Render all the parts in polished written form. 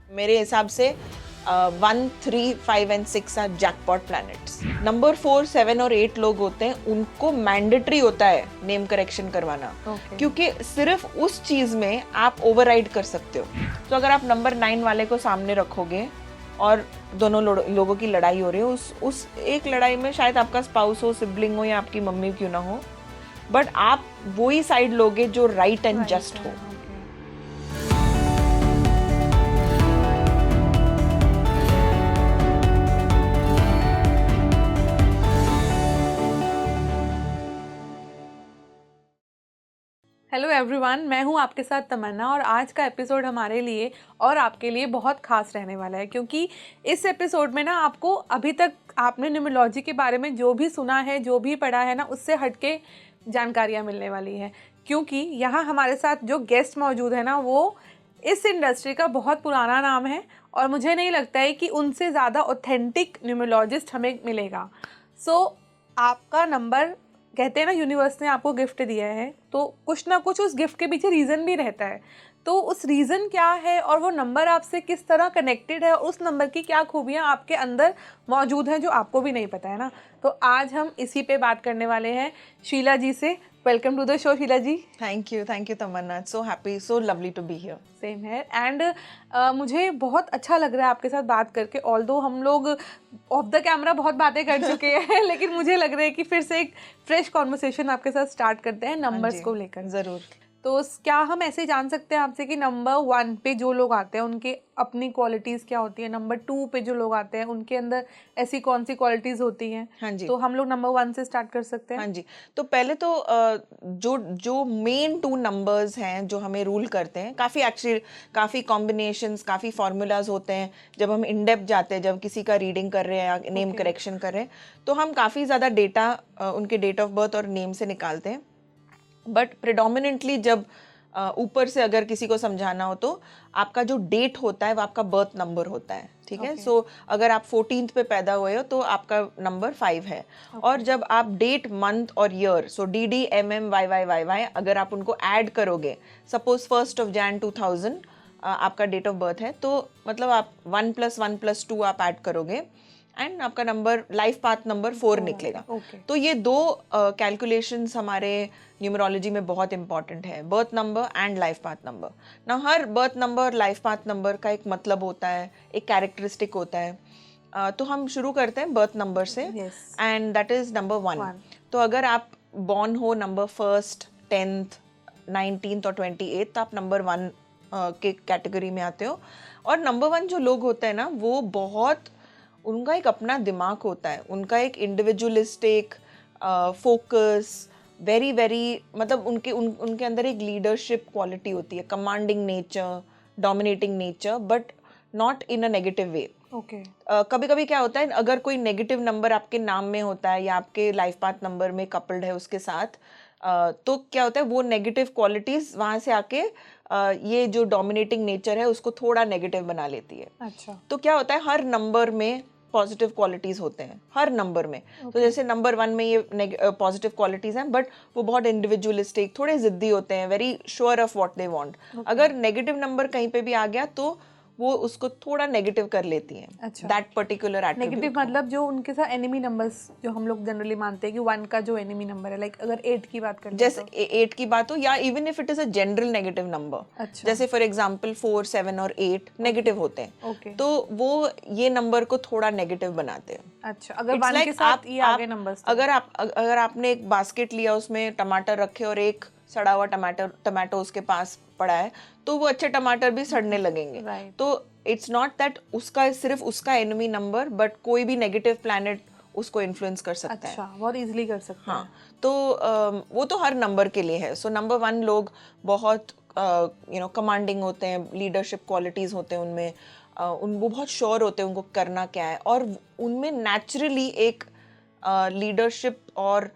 मेरे हिसाब से 1, 3, 5 and 6 are jackpot planets. Number 4, 7 और 8 लोग होते हैं, उनको मैंडेटरी होता है नेम करेक्शन करवाना, क्योंकि सिर्फ उस चीज में आप ओवरराइड कर सकते हो। तो अगर आप नंबर 9 वाले को सामने रखोगे और दोनों लोगों की लड़ाई हो रही है, उस एक लड़ाई में शायद आपका स्पाउस हो, सिबलिंग हो या आपकी मम्मी क्यों ना हो, बट आप वही साइड लोगे जो राइट एंड जस्ट हो। हेलो एवरीवन, मैं हूं आपके साथ तमन्ना और आज का एपिसोड हमारे लिए और आपके लिए बहुत खास रहने वाला है, क्योंकि इस एपिसोड में ना आपको अभी तक आपने न्यूमरोलॉजी के बारे में जो भी सुना है, जो भी पढ़ा है ना, उससे हटके जानकारियां मिलने वाली है। क्योंकि यहाँ हमारे साथ जो गेस्ट मौजूद है ना, वो इस इंडस्ट्री का बहुत पुराना नाम है और मुझे नहीं लगता है कि उनसे ज़्यादा ऑथेंटिक न्यूमरोलॉजिस्ट हमें मिलेगा। सो आपका नंबर, कहते हैं ना, यूनिवर्स ने आपको गिफ्ट दिया है, तो कुछ ना कुछ उस गिफ्ट के पीछे रीज़न भी रहता है। तो उस रीज़न क्या है और वो नंबर आपसे किस तरह कनेक्टेड है और उस नंबर की क्या खूबियाँ आपके अंदर मौजूद हैं जो आपको भी नहीं पता है ना। तो आज हम इसी पे बात करने वाले हैं शीला जी से। Welcome to the show Sheela ji. Thank you Tamanna, so happy, so lovely to be here. Same है। एंड मुझे बहुत अच्छा लग रहा है आपके साथ बात करके। ऑल्दो हम लोग ऑफ द कैमरा बहुत बातें कर चुके हैं लेकिन मुझे लग रहा है कि फिर से एक फ्रेश कॉन्वर्सेशन आपके साथ स्टार्ट करते हैं नंबर्स को लेकर। जरूर। तो क्या हम ऐसे जान सकते हैं आपसे कि नंबर 1 पे जो लोग आते हैं उनके अपनी क्वालिटीज़ क्या होती है, नंबर 2 पे जो लोग आते हैं उनके अंदर ऐसी कौन सी क्वालिटीज़ होती हैं? हाँ जी। तो हम लोग नंबर 1 से स्टार्ट कर सकते हैं। हाँ जी। तो पहले तो जो मेन 2 नंबर्स हैं जो हमें रूल करते हैं, काफ़ी कॉम्बिनेशंस, काफ़ी फार्मूलाज होते हैं। जब हम इन डेप्थ जाते हैं, जब किसी का रीडिंग कर रहे हैं या नेम करेक्शन कर रहे हैं, तो हम काफ़ी ज़्यादा डेटा उनके डेट ऑफ बर्थ और नेम से निकालते हैं। बट प्रिडोमिनेंटली जब ऊपर से अगर किसी को समझाना हो तो आपका जो डेट होता है वो आपका बर्थ नंबर होता है, ठीक है। सो अगर आप 14th पे पैदा हुए हो तो आपका नंबर 5 है। और जब आप डेट, मंथ और ईयर, सो DDMMYYYY, अगर आप उनको ऐड करोगे, सपोज 1st of Jan 2000 आपका डेट ऑफ बर्थ है, तो मतलब आप 1 + 1 + 2 आप ऐड करोगे एंड आपका नंबर, लाइफ पाथ नंबर 4 निकलेगा। तो ये 2 कैलकुलेशंस हमारे न्यूमरोलॉजी में बहुत इंपॉर्टेंट है, birth number and life path number ना। हर birth number, life path number का एक मतलब होता है, एक कैरेक्टरिस्टिक होता है। तो हम शुरू करते हैं बर्थ नंबर से, एंड दैट इज नंबर 1। तो अगर आप बॉर्न हो नंबर 1st, 10th, 19th और 28th, तो आप नंबर 1 के कैटेगरी में आते हो। और नंबर 1 जो लोग होते हैं ना, वो बहुत, उनका एक अपना दिमाग होता है, उनका एक इंडिविजुअलिस्टिक फोकस, वेरी वेरी, मतलब उनके अंदर एक लीडरशिप क्वालिटी होती है, commanding nature, dominating nature, but not in a negative way. कभी कभी क्या होता है, अगर कोई नेगेटिव नंबर आपके नाम में होता है या आपके लाइफ पाथ नंबर में कपल्ड है उसके साथ, तो क्या होता है, वो नेगेटिव क्वालिटीज वहां से आके ये जो डोमिनेटिंग नेचर है उसको थोड़ा नेगेटिव बना लेती है। अच्छा। तो क्या होता है, हर नंबर में पॉजिटिव क्वालिटीज होते हैं, हर नंबर में। तो जैसे नंबर 1 में ये पॉजिटिव क्वालिटीज हैं, बट वो बहुत इंडिविजुअलिस्टिक, थोड़े जिद्दी होते हैं, very sure of what they want. अगर नेगेटिव नंबर कहीं पे भी आ गया तो वो उसको थोड़ा नेगेटिव कर लेती हैं। अच्छा। That particular attribute. नेगेटिव मतलब जो उनके साथ एनिमी नंबर्स, जो हम लोग जनरली मानते हैं कि 1 का जो एनिमी नंबर है, लाइक अगर 8 की बात करें, जैसे 8 की बात हो, या even if it is a general negative number. अच्छा। जैसे फॉर एग्जांपल 4, 7 और 8 नेगेटिव होते हैं, तो वो ये नंबर को थोड़ा नेगेटिव बनाते हैं। अच्छा, अगर 1 के साथ ये आगे नंबर्स, अगर आपने एक बास्केट लिया, उसमें टमाटर रखे और एक सड़ा हुआ टमाटो उसके पास पड़ा है, तो वो अच्छे टमाटर भी सड़ने लगेंगे। तो इट्स नॉट दैट उसका सिर्फ उसका एनिमी नंबर, बट कोई भी नेगेटिव प्लैनेट उसको इन्फ्लुएंस कर सकता है। अच्छा, बहुत इजीली कर सकता है। हाँ, तो वो तो हर नंबर के लिए है। सो नंबर 1 लोग बहुत कमांडिंग होते हैं, लीडरशिप क्वालिटीज होते हैं उनमें, वो बहुत श्योर होते हैं उनको करना क्या है, और उनमें नेचुरली एक लीडरशिप और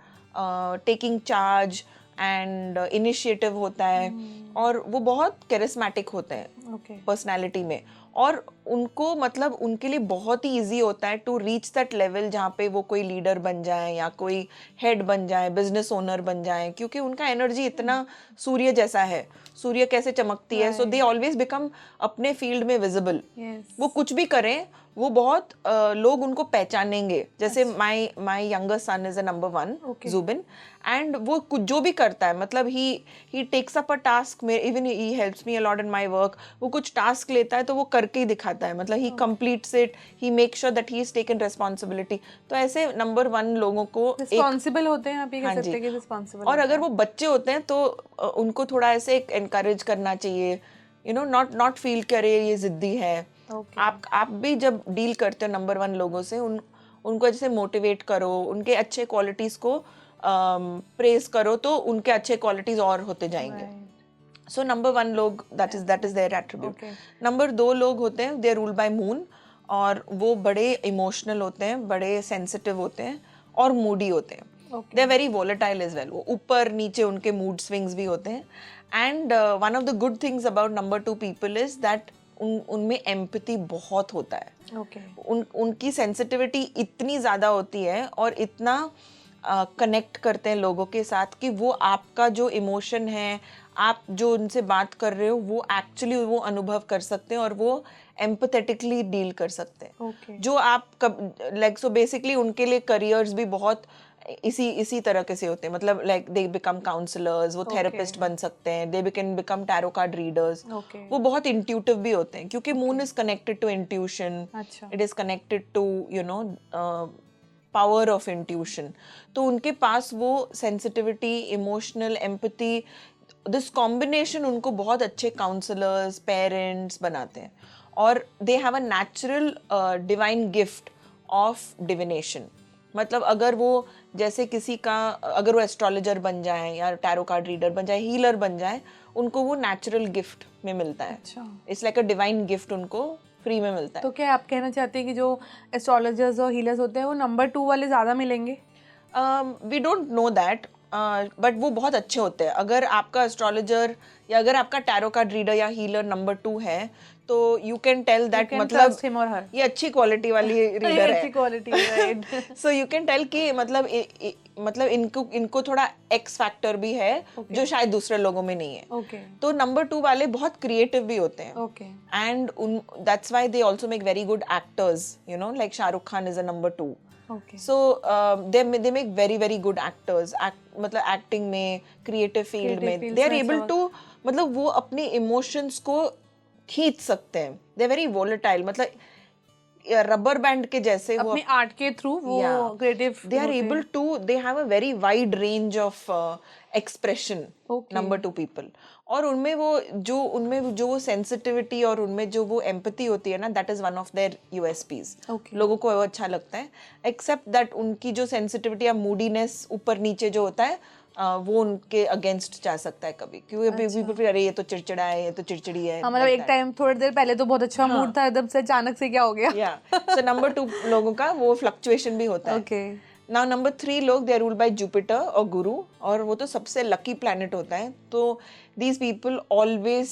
टेकिंग चार्ज एंड इनिशिएटिव होता है, और वो बहुत कैरिस्मेटिक होते हैं पर्सनालिटी में। और उनको, मतलब उनके लिए बहुत ही इजी होता है टू रीच दैट लेवल जहाँ पे वो कोई लीडर बन जाए या कोई हेड बन जाए, बिजनेस ओनर बन जाए, क्योंकि उनका एनर्जी इतना सूर्य जैसा है। सूर्य कैसे चमकती है, सो दे ऑलवेज बिकम अपने फील्ड में विजिबल। Yes. वो कुछ भी करें वो बहुत लोग उनको पहचानेंगे। जैसे my younger son is a number 1 Okay. Zubin, and वो कुछ जो भी करता है, मतलब he takes up a task, even he helps me a lot in my work. वो कुछ टास्क लेता है तो वो करके ही दिखाता है, मतलब he completes it, he make sure that he is taken responsibility. तो ऐसे नंबर 1 लोगों को रिस्पॉन्सिबल होते हैं, आप ये कह हाँ सकते जी। हैं कि रिस्पॉन्सिबल। और अगर वो बच्चे होते हैं तो उनको थोड़ा ऐसे एनकरेज करना चाहिए, यू नो, नॉट फील करे ये जिद्दी है। Okay. आप भी जब डील करते हो नंबर 1 लोगों से, उनको जैसे मोटिवेट करो, उनके अच्छे क्वालिटीज को प्रेज करो, तो उनके अच्छे क्वालिटीज और होते जाएंगे। सो नंबर 1 लोग, that is their attribute. Okay. Number 2 लोग होते हैं, दे रूल बाय मून, और वो बड़े इमोशनल होते हैं, बड़े सेंसिटिव होते हैं और मूडी होते हैं। Okay. They are very volatile as well. वो ऊपर नीचे उनके मूड स्विंग्स भी होते हैं। And one of the good things about number 2 people is that उनमें एम्पैथी बहुत होता है। Okay. उनकी सेंसिटिविटी इतनी ज़्यादा होती है और इतना कनेक्ट करते हैं लोगों के साथ कि वो आपका जो इमोशन है, आप जो उनसे बात कर रहे हो, वो एक्चुअली वो अनुभव कर सकते हैं और वो एम्पथेटिकली डील कर सकते हैं। Okay. जो आप लाइक सो बेसिकली उनके लिए करियर्स भी बहुत इसी तरह के से होते हैं, मतलब लाइक दे बिकम काउंसलर्स, वो थेरेपिस्ट बन सकते हैं, they can become tarot card readers. Okay. वो बहुत इंट्यूटिव भी होते हैं क्योंकि moon is connected to intuition, अच्छा। It is connected to you know power of intuition. तो उनके पास वो sensitivity, emotional empathy, this combination उनको बहुत अच्छे काउंसलर्स, पेरेंट्स बनाते हैं। और they have a natural divine gift of divination. मतलब अगर वो जैसे किसी का, अगर वो एस्ट्रोलॉजर बन जाए या टैरो कार्ड रीडर बन जाए, हीलर बन जाए, उनको वो नेचुरल गिफ्ट में मिलता है। अच्छा। It's like a divine gift, उनको फ्री में मिलता है। तो क्या आप कहना चाहते हैं कि जो एस्ट्रोलॉजर्स और हीलर्स होते हैं वो नंबर 2 वाले ज़्यादा मिलेंगे? We don't know that, but वो बहुत अच्छे होते हैं। अगर आपका एस्ट्रोलॉजर या अगर आपका टैरो कार्ड रीडर या हीलर नंबर 2 है, तो यू कैन टेल दैट, मतलब him or her. ये अच्छी क्वालिटी वाली रीडर है। अच्छी quality, right. So you can tell कि मतलब इनको थोड़ा एक्स फैक्टर भी है जो शायद दूसरे लोगों में नहीं है। ओके। तो नंबर 2 वाले बहुत क्रिएटिव भी होते हैं। Okay. And that's why they also make very good actors, you know, like Shahrukh Khan is a number 2। Okay. So they make very good actors, मतलब एक्टिंग में, क्रिएटिव फील्ड में दे आर एबल टू, मतलब वो अपने इमोशंस को खींच सकते हैं। दे आर वेरी वोलेटाइल, मतलब रबर बैंड के जैसे वो अपने आर्ट के थ्रू वो creative, they are able to, they have a very wide range of expression, number 2 people. और उनमें जो वो सेंसिटिविटी और उनमें जो वो एम्पैथी होती है ना, that is one of their USPs. लोगों को वो अच्छा लगता है, एक्सेप्ट दैट उनकी जो सेंसिटिविटी या मूडीनेस ऊपर नीचे जो होता है, वो उनके अगेंस्ट जा सकता है कभी, क्योंकि अरे ये तो चिड़चिड़ा है, ये तो चिड़चिड़ी है। मतलब एक टाइम थोड़ी देर पहले तो बहुत अच्छा मूड था, एकदम से अचानक से क्या हो गया। या सो नंबर 2 लोगों का वो फ्लक्चुएशन भी होता है। ओके। नाउ नंबर 3 लोग, they are ruled by Jupiter और गुरु, और वो तो सबसे लकी प्लैनेट होता है। तो these people always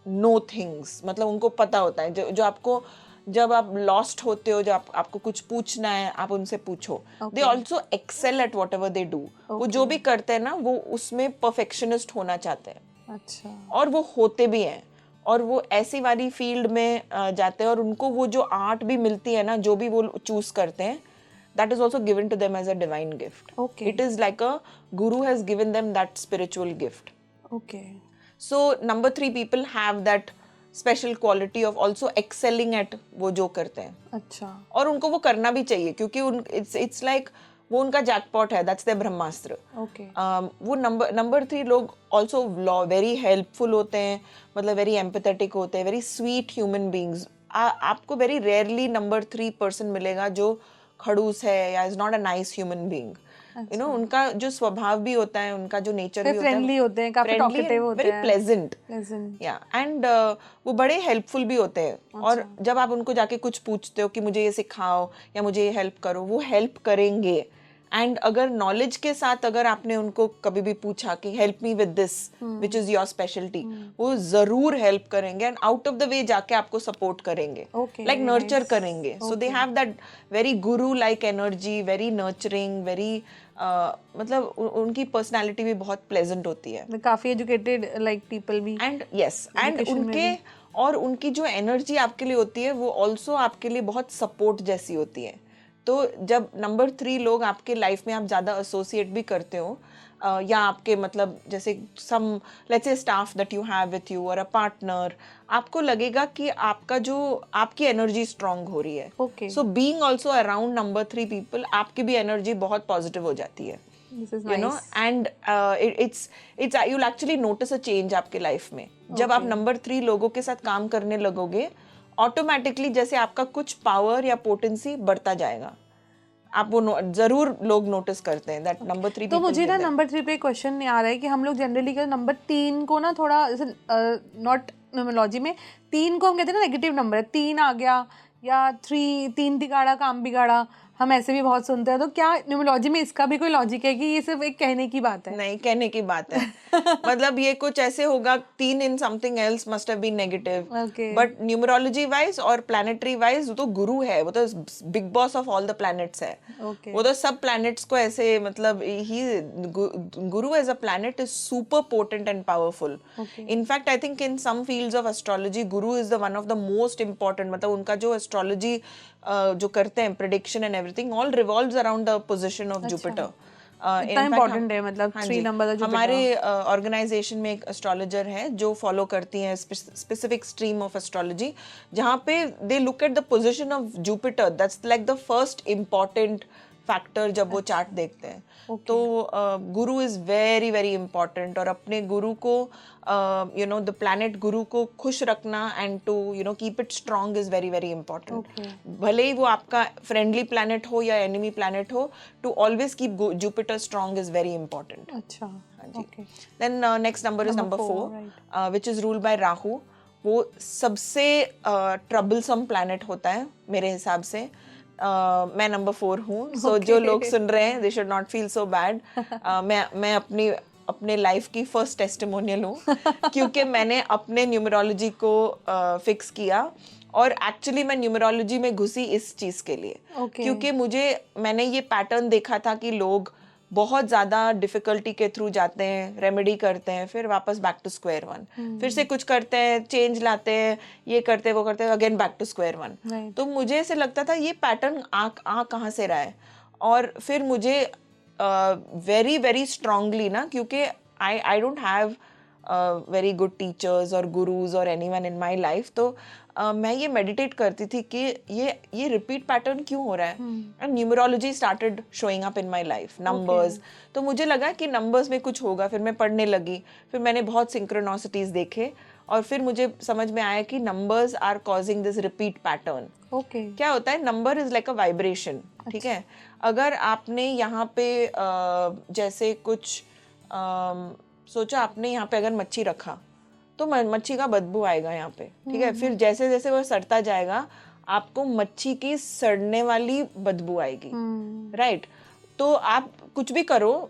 know things, मतलब उनको पता होता है जो आपको, जब आप लॉस्ट होते हो, जब आपको कुछ पूछना है, आप उनसे पूछो। They also excel at whatever they do. वो जो भी करते हैं ना, वो उसमें परफेक्शनिस्ट होना चाहते हैं। अच्छा। और वो होते भी हैं, और वो ऐसी वाली फील्ड में जाते हैं, और उनको वो जो आर्ट भी मिलती है ना, जो भी वो चूज करते हैं, that is also given to them as a divine gift. Okay. It is like a guru has given them that spiritual gift. Okay. So number 3 people have that special quality of also excelling at वो जो करते हैं। अच्छा। और उनको वो करना भी चाहिए, क्योंकि it's like वो उनका जैकपॉट है, that's their ब्रह्मास्त्र। Okay. वो नंबर 3 लोग also very helpful होते हैं, मतलब very empathetic होते हैं, very sweet human beings। आपको very rarely नंबर 3 person मिलेगा जो खड़ूस है या is not a nice human being. You know, उनका जो स्वभाव भी होता है, उनका जो नेचर भी होता है, फ्रेंडली होते हैं, काफी टॉकेटिव होते हैं, वेरी प्लेजेंट। या एंड वो बड़े हेल्पफुल भी होते हैं। और जब आप उनको जाके कुछ पूछते हो कि मुझे ये सिखाओ या मुझे ये हेल्प करो, वो हेल्प करेंगे। एंड अगर नॉलेज के साथ अगर आपने उनको कभी भी पूछा कि help me with this which is your speciality, वो जरूर हेल्प करेंगे and out of the way जाके आपको सपोर्ट करेंगे, Okay, like very nurture nice. करेंगे. सो they have that very Guru like energy, very nurturing, very मतलब उनकी पर्सनालिटी भी बहुत प्लेजेंट होती है. काफी एजुकेटेड लाइक पीपल भी. एंड यस, एंड Education में उनके और उनकी जो एनर्जी आपके लिए होती है वो ऑल्सो आपके लिए बहुत सपोर्ट जैसी होती है. तो जब नंबर 3 लोग आपके लाइफ में आप ज़्यादा एसोसिएट भी करते हो या आपके मतलब जैसे some let's say staff that you have with you और अ पार्टनर, आपको लगेगा कि आपका जो आपकी एनर्जी स्ट्रांग हो रही है. Okay. So being also around number 3 people, आपकी भी एनर्जी बहुत पॉजिटिव हो जाती है. This is You know, nice. and it's you'll actually notice a change आपके लाइफ में. जब आप नंबर 3 लोगों के साथ काम करने लगोगे, ऑटोमेटिकली जैसे आपका कुछ पावर या पोटेंसी बढ़ता जाएगा. आप वो जरूर लोग नोटिस करते हैं दैट नंबर 3 तो मुझे ना नंबर 3 पे क्वेश्चन आ रहा है कि हम लोग जनरली क्या नंबर 3 को ना थोड़ा नॉट न्यूमरोलॉजी में 3 को हम कहते हैं ना नेगेटिव नंबर है, 3 आ गया या 3 तिगाड़ा काम बिगाड़ा, हम ऐसे भी बहुत सुनते हैं. तो क्या न्यूमरोलॉजी में इसका भी कोई लॉजिक है कि ये सिर्फ एक कहने की बात है? नहीं, कहने की बात है. मतलब ये कुछ ऐसे होगा 3 in something else must have been negative, Okay. But numerology wise और प्लानिटरी वाइज वो तो गुरु है, वो तो big boss of all the planets है. Okay. वो तो सब प्लैनेट्स को ऐसे मतलब ही Guru as a planet is super potent and powerful. In fact I think in some fields of astrology Guru is the one of the most important. मतलब उनका जो एस्ट्रोलॉजी जो करते हैं prediction and everything all revolves around the position of Jupiter. इतना important है मतलब 3 नंबर का हमारे ऑर्गेनाइजेशन में एक एस्ट्रोलॉजर है जो फॉलो करती हैं स्पेसिफिक स्ट्रीम ऑफ एस्ट्रोलॉजी, जहाँ पे they look at the position of Jupiter. That's like the first important factor जब वो चार्ट देखते हैं. तो गुरु इज वेरी वेरी इंपॉर्टेंट, और अपने गुरु को यू नो द प्लैनेट गुरु को खुश रखना and to you know keep it strong is very very important. भले ही वो आपका फ्रेंडली प्लैनेट हो या एनिमी प्लैनेट हो, to always keep Jupiter strong is very important. अच्छा. Then next number is number 4 which is ruled by Rahu. वो सबसे ट्रबलसम प्लैनेट होता है मेरे हिसाब से. मैं नंबर 4 हूँ, सो जो लोग सुन रहे हैं they should not feel so bad. मैं अपने लाइफ की फर्स्ट टेस्टिमोनियल हूँ क्योंकि मैंने अपने न्यूमरोलॉजी को फिक्स किया, और एक्चुअली मैं न्यूमरोलॉजी में घुसी इस चीज़ के लिए क्योंकि मैंने ये पैटर्न देखा था कि लोग बहुत ज़्यादा डिफ़िकल्टी के थ्रू जाते हैं, रेमेडी करते हैं, फिर वापस बैक टू स्क्वायर वन, फिर से कुछ करते हैं, चेंज लाते हैं, ये करते हैं वो करते हैं, again back to square one. तो मुझे ऐसे लगता था ये पैटर्न आ कहाँ से रहा है. और फिर मुझे वेरी वेरी स्ट्रांगली ना, क्योंकि I don't have very good teachers और गुरुज और एनीवन इन माय लाइफ, तो मैं ये मेडिटेट करती थी कि ये रिपीट पैटर्न क्यों हो रहा है. And numerology started showing up in my life, numbers. तो मुझे लगा कि नंबर्स में कुछ होगा, फिर मैं पढ़ने लगी, फिर मैंने बहुत सिंक्रोनोसिटीज देखे, और फिर मुझे समझ में आया कि numbers are causing this repeat pattern. क्या होता है, number is like a vibration. ठीक है, अगर आपने यहाँ पे जैसे कुछ सोचा, आपने यहाँ पे अगर मच्छी रखा तो मच्छी का बदबू आएगा यहाँ पे. ठीक है, फिर जैसे जैसे वो सड़ता जाएगा आपको मच्छी की सड़ने वाली बदबू आएगी. राइट. तो आप कुछ भी करो,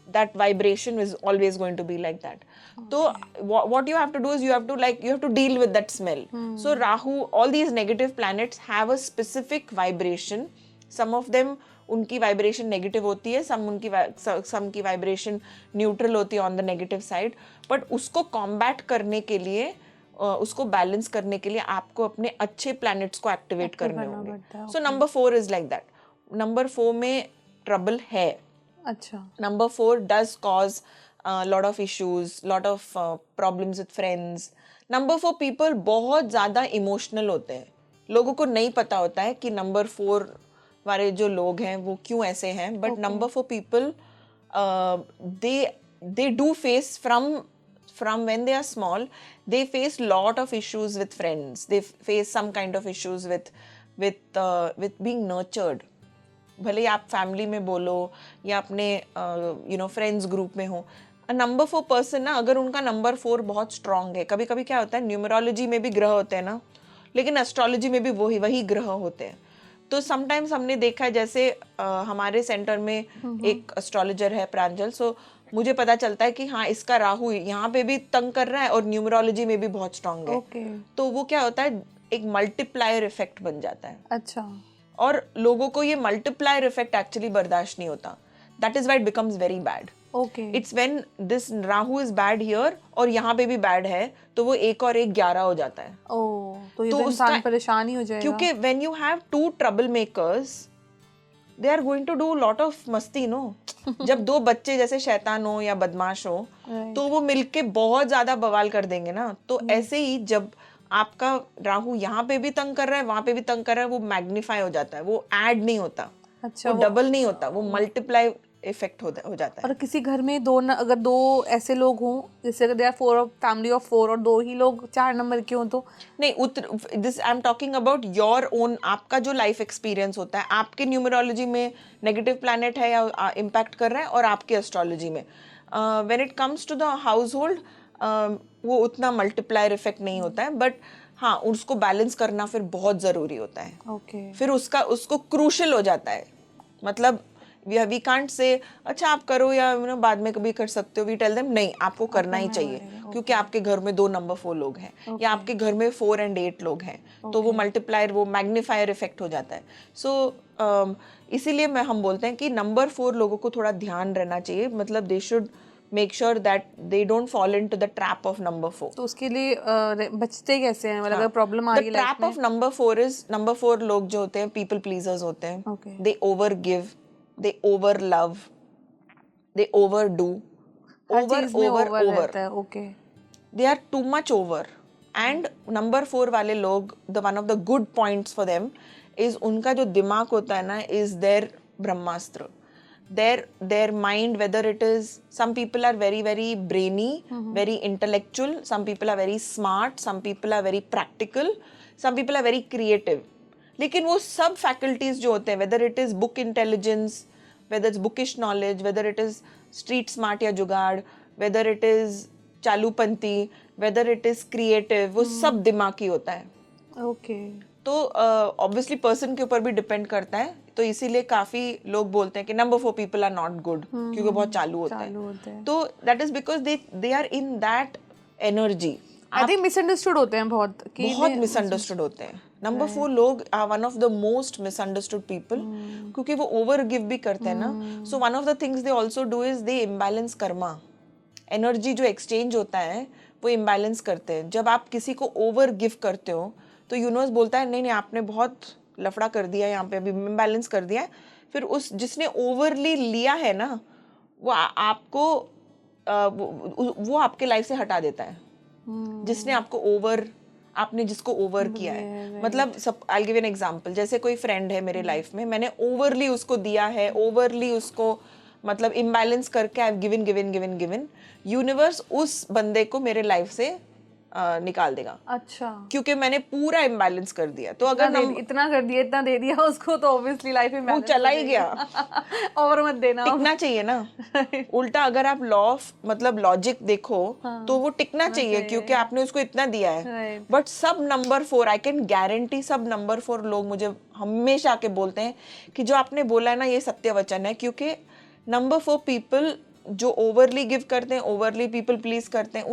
that vibration is always going to be like that. So what you have to do is you have to deal with that smell. So Rahu, all these negative planets have a specific vibration. Some of them उनकी vibration negative होती है, सम की vibration neutral होती है on the negative side. But उसको combat करने के लिए, उसको बैलेंस करने के लिए आपको अपने अच्छे प्लैनेट्स को एक्टिवेट करने होंगे. So number 4 is like that. Number 4 में ट्रबल है. अच्छा. Number 4 does cause lot of issues, lot of problems with friends. Number 4 people बहुत ज़्यादा इमोशनल होते हैं. लोगों को नहीं पता होता है कि नंबर 4 वाले जो लोग हैं वो क्यों ऐसे हैं. But number 4 people they do face from when they are small, they face lot of issues with friends. They face some kind of issues with being nurtured. भले ही आप फैमिली में बोलो या अपने यू नो फ्रेंड्स ग्रुप में हो. Number 4 person ना, अगर उनका नंबर 4 बहुत स्ट्रांग है, कभी कभी क्या होता है न्यूमरोलॉजी में भी ग्रह होते हैं ना, लेकिन एस्ट्रोलॉजी में भी वही ग्रह होते हैं. तो समटाइम्स हमने देखा है, जैसे हमारे सेंटर में एक एस्ट्रोलॉजर है प्रांजल, सो मुझे पता चलता है कि हाँ इसका राहु यहाँ पे भी तंग कर रहा है और न्यूमरोलॉजी में भी बहुत स्ट्रांग है। ओके। तो वो क्या होता है, एक मल्टीप्लायर इफेक्ट बन जाता है। अच्छा। और लोगों को ये मल्टीप्लायर इफेक्ट एक्चुअली बर्दाश्त नहीं होता। That is why it becomes very bad. Okay. It's when this Rahu is bad here और यहाँ पे भी बैड है, तो वो 1 और 1 11 हो जाता है। ओ, तो ये तो तो इंसान उसका- परेशान ही हो जाएगा। क्योंकि when you have 2 trouble makers, they are going to do lot of मस्ती, नो। जब 2 बच्चे जैसे शैतान हो या बदमाश हो, Right. तो वो मिलके बहुत ज्यादा बवाल कर देंगे ना। तो ऐसे ही जब आपका राहु यहाँ पे भी तंग कर रहा है, वहां पे भी तंग कर रहा है, वो मैग्नीफाई हो जाता है, वो ऐड नहीं होता, अच्छा, वो डबल नहीं होता, वो मल्टीप्लाई इफेक्ट हो जाता है। और किसी घर में अगर दो ऐसे लोग हों, जैसे अगर देयर 4 फैमिली ऑफ 4 और 2 ही लोग 4 नंबर के हों तो नहीं, this I am talking about your own, आपका जो लाइफ एक्सपीरियंस होता है, आपके न्यूमरोलॉजी में नेगेटिव प्लैनेट है या इम्पैक्ट कर रहा है, और आपके एस्ट्रोलॉजी में when it comes to the household, वो उतना मल्टीप्लायर इफेक्ट नहीं होता है, बट हाँ उसको बैलेंस करना फिर बहुत ज़रूरी होता है। ओके। फिर उसको क्रूशल हो जाता है। मतलब वी कांट से अच्छा आप करो या बाद में कभी कर सकते हो, वी टेल देम नहीं आपको करना ही चाहिए, क्योंकि आपके घर में 2 नंबर 4 लोग हैं, या आपके घर में 4 and 8 लोग हैं, तो वो मल्टीप्लायर, वो मैग्नीफायर इफेक्ट हो जाता है। सो इसीलिए हम बोलते हैं कि नंबर 4 लोगों को थोड़ा ध्यान रहना चाहिए, मतलब they should make sure that they don't fall into the trap of number 4। तो उसके लिए बचते कैसे हैं, मतलब अगर प्रॉब्लम आ रही है the trap of number 4 is, number 4 लोग जो होते हैं पीपल प्लीजर्स होते हैं। Okay. They over give, they over love, they overdo, her over चीज में over ओवर over, रहता है। Okay. they are too much over। and number 4 वाले लोग, the one of the good points for them is उनका जो दिमाग होता है ना, is their Brahmastra, their mind, whether it is, some people are very very brainy, very intellectual, some people are very smart, some people are very practical, some people are very creative, लेकिन वो सब faculties जो होते हैं, whether it is book intelligence, whether it's bookish knowledge, whether it is street smart या jugaad, whether it is चालूपंथी, whether it is creative, वो सब दिमागी होता है। ओके। तो ऑब्वियसली पर्सन के ऊपर भी डिपेंड करता है। तो इसीलिए काफी लोग बोलते हैं कि number 4 people are not good, क्योंकि बहुत चालू होते हैं। तो that is because they are in that energy. I think misunderstood होते हैं बहुत मिसअंडरस्टूड होते हैं। नंबर 4 लोग are one of the most misunderstood people, क्योंकि वो ओवर गिव भी करते हैं ना। So one of the things they also do is they imbalance karma, energy जो एक्सचेंज होता है वो इम्बैलेंस करते हैं। जब आप किसी को ओवर गिव करते हो तो यूनिवर्स बोलता है नहीं नहीं आपने बहुत लफड़ा कर दिया, यहाँ पे अभी इम्बैलेंस कर दिया है। फिर उस जिसने ओवरली लिया है ना, वो आपको वो आपके लाइफ से हटा देता है। जिसने आपको आपने जिसको ओवर किया है, मतलब सब, आई गिव एन एग्जांपल, जैसे कोई फ्रेंड है मेरे लाइफ में, मैंने ओवरली उसको दिया है, ओवरली उसको मतलब इम्बैलेंस करके आई हैव गिवन, यूनिवर्स उस बंदे को मेरे लाइफ से निकाल देगा। अच्छा। क्योंकि मैंने पूरा इम्बैलेंस कर दिया। तो अगर इतना कर दिया, इतना दे दिया उसको, तो ऑब्वियसली लाइफ में वो चला ही गया। और मत देना, टिकना चाहिए ना। उल्टा अगर आप लॉ ऑफ मतलब लॉजिक देखो, तो वो टिकना चाहिए, क्योंकि आपने उसको इतना दिया है। बट सब नंबर 4, आई कैन गारंटी, सब नंबर 4 लोग मुझे हमेशा आके बोलते हैं कि जो आपने बोला है ना ये सत्य वचन है। क्योंकि नंबर 4 पीपल जो ओवरली गिव करते हैं, ओवरली पीपल प्लीज करते हैं,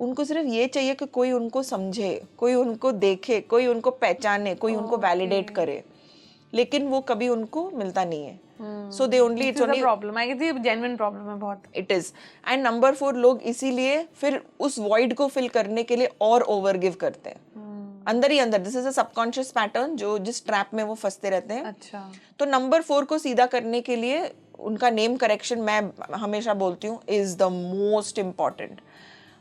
उनको सिर्फ ये चाहिए कि कोई उनको समझे, कोई उनको देखे, कोई उनको पहचाने, कोई उनको वैलिडेट करे, लेकिन वो कभी उनको मिलता नहीं है। So they only, it's only problem, I guess genuine problem है बहुत। It is. एंड नंबर 4 लोग इसीलिए फिर उस वॉइड को फिल करने के लिए और ओवर गिव करते हैं, अंदर ही अंदर। This is a subconscious pattern, जो जिस ट्रैप में वो फंसते रहते हैं। अच्छा। तो नंबर 4 को सीधा करने के लिए उनका नेम करेक्शन, मैं हमेशा बोलती हूँ, इज द मोस्ट इम्पॉर्टेंट।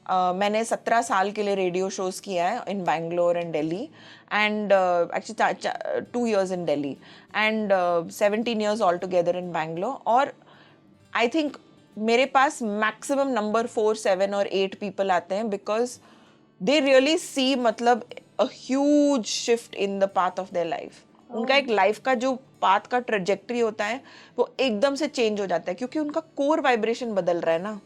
मैंने 17 साल के लिए रेडियो शोज किया है in Bangalore and Delhi, and actually 2 years in Delhi and 17 years all together in Bangalore. और आई थिंक मेरे पास मैक्सिमम नंबर 4, 7 और 8 पीपल आते हैं, बिकॉज दे रियली सी मतलब a huge shift in the path of their life. उनका एक लाइफ का जो पाथ का ट्रेजेक्टरी होता है वो एकदम से चेंज हो जाता है, क्योंकि उनका कोर वाइब्रेशन बदल रहा है ना।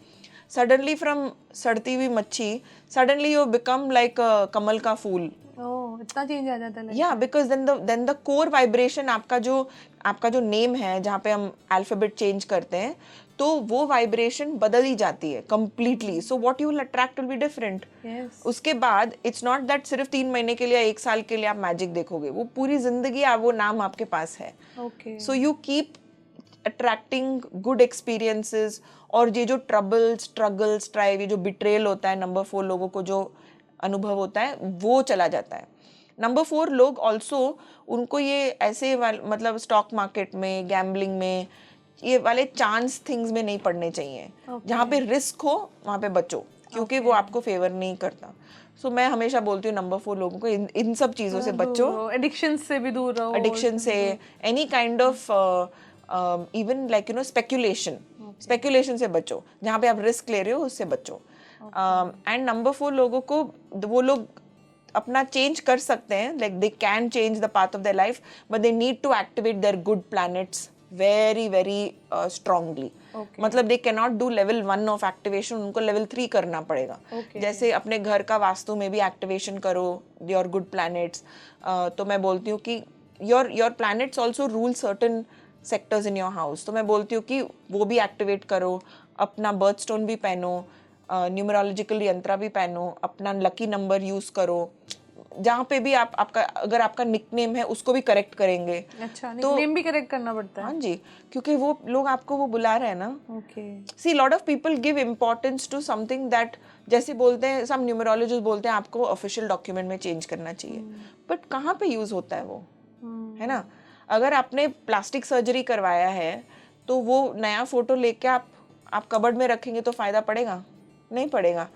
सडनली फ्रॉम सड़ती हुई मच्छी सडनली यू बिकम लाइक कमल का फूल. ओह, इतना चेंज आ जाता है. या because then the core vibration आपका जो नेम है जहाँ पे हम अल्फाबेट चेंज करते हैं तो वो वाइब्रेशन बदल ही जाती है completely. So what you will attract will be different. उसके बाद इट्स नॉट दैट सिर्फ 3 महीने के लिए या 1 साल के लिए आप मैजिक देखोगे, वो पूरी जिंदगी वो नाम आपके पास है. So you keep attracting good experiences. और ये जो ट्रबल्स स्ट्रगल्स ट्राइव, ये जो बिट्रेल होता है नंबर 4 लोगों को जो अनुभव होता है वो चला जाता है. नंबर 4 लोग ऑल्सो उनको ये ऐसे मतलब स्टॉक मार्केट में, गैम्बलिंग में, ये वाले चांस थिंग्स में नहीं पड़ने चाहिए. जहाँ पे रिस्क हो वहाँ पे बचो, क्योंकि वो आपको फेवर नहीं करता. सो मैं हमेशा बोलती हूँ नंबर 4 लोगों को इन सब चीज़ों से बचो. एडिक्शन से भी दूर रहो. एडिक्शन से, any kind of even like you know speculation से बचो. जहाँ पे आप रिस्क ले रहे हो उससे बचो. एंड नंबर 4 लोगों को वो लोग अपना चेंज कर सकते हैं, like they can change the path of their life, but they need to activate their good planets very very strongly. मतलब they can not do level 1 of activation, उनको लेवल 3 करना पड़ेगा. जैसे अपने घर का वास्तु में भी एक्टिवेशन करो योर गुड प्लैनेट्स. तो मैं बोलती हूँ कि your planets also rule certain sectors in your house. तो मैं बोलती हूँ कि वो भी एक्टिवेट करो. अपना बर्थ स्टोन भी पहनो, न्यूमरोलॉजिकल यंत्र भी पहनो, अपना लकी नंबर यूज करो. जहाँ पे भी आपका अगर आपका निकनेम है उसको भी करेक्ट करेंगे. अच्छा, निकनेम भी करेक्ट करना पड़ता है. हाँ जी, क्योंकि वो लोग आपको वो बुला रहे हैं ना. See lot of people give importance to something that, जैसे बोलते हैं सम न्यूमरोलॉजिस्ट बोलते हैं आपको ऑफिशियल डॉक्यूमेंट में चेंज करना चाहिए, बट कहाँ पे यूज होता है वो, है ना. अगर आपने प्लास्टिक सर्जरी करवाया है तो वो नया फोटो लेके आप कबर्ड में रखेंगे तो फायदा पड़ेगा? नहीं पड़ेगा.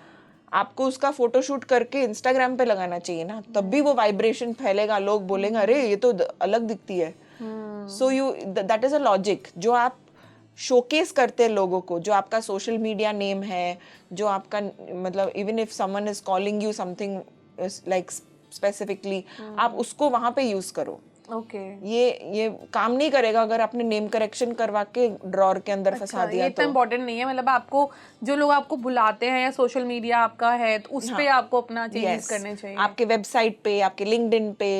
आपको उसका फोटोशूट करके इंस्टाग्राम पे लगाना चाहिए ना, तब भी वो वाइब्रेशन फैलेगा. लोग बोलेंगे अरे ये तो अलग दिखती है. So you that is a logic जो आप शोकेस करते हैं लोगों को. जो आपका सोशल मीडिया नेम है, जो आपका मतलब even if someone is calling you something like specifically, आप उसको वहां पे यूज करो. ये काम नहीं करेगा अगर आपने नेम करेक्शन करवा के ड्रॉर के अंदर फंसा दिया. ये तो इम्पोर्टेंट नहीं है. मतलब आपको जो लोग आपको बुलाते हैं या सोशल मीडिया आपका है तो उस पे आपको अपना चेंजेस करने चाहिए. आपके वेबसाइट पे, आपके लिंक्डइन पे,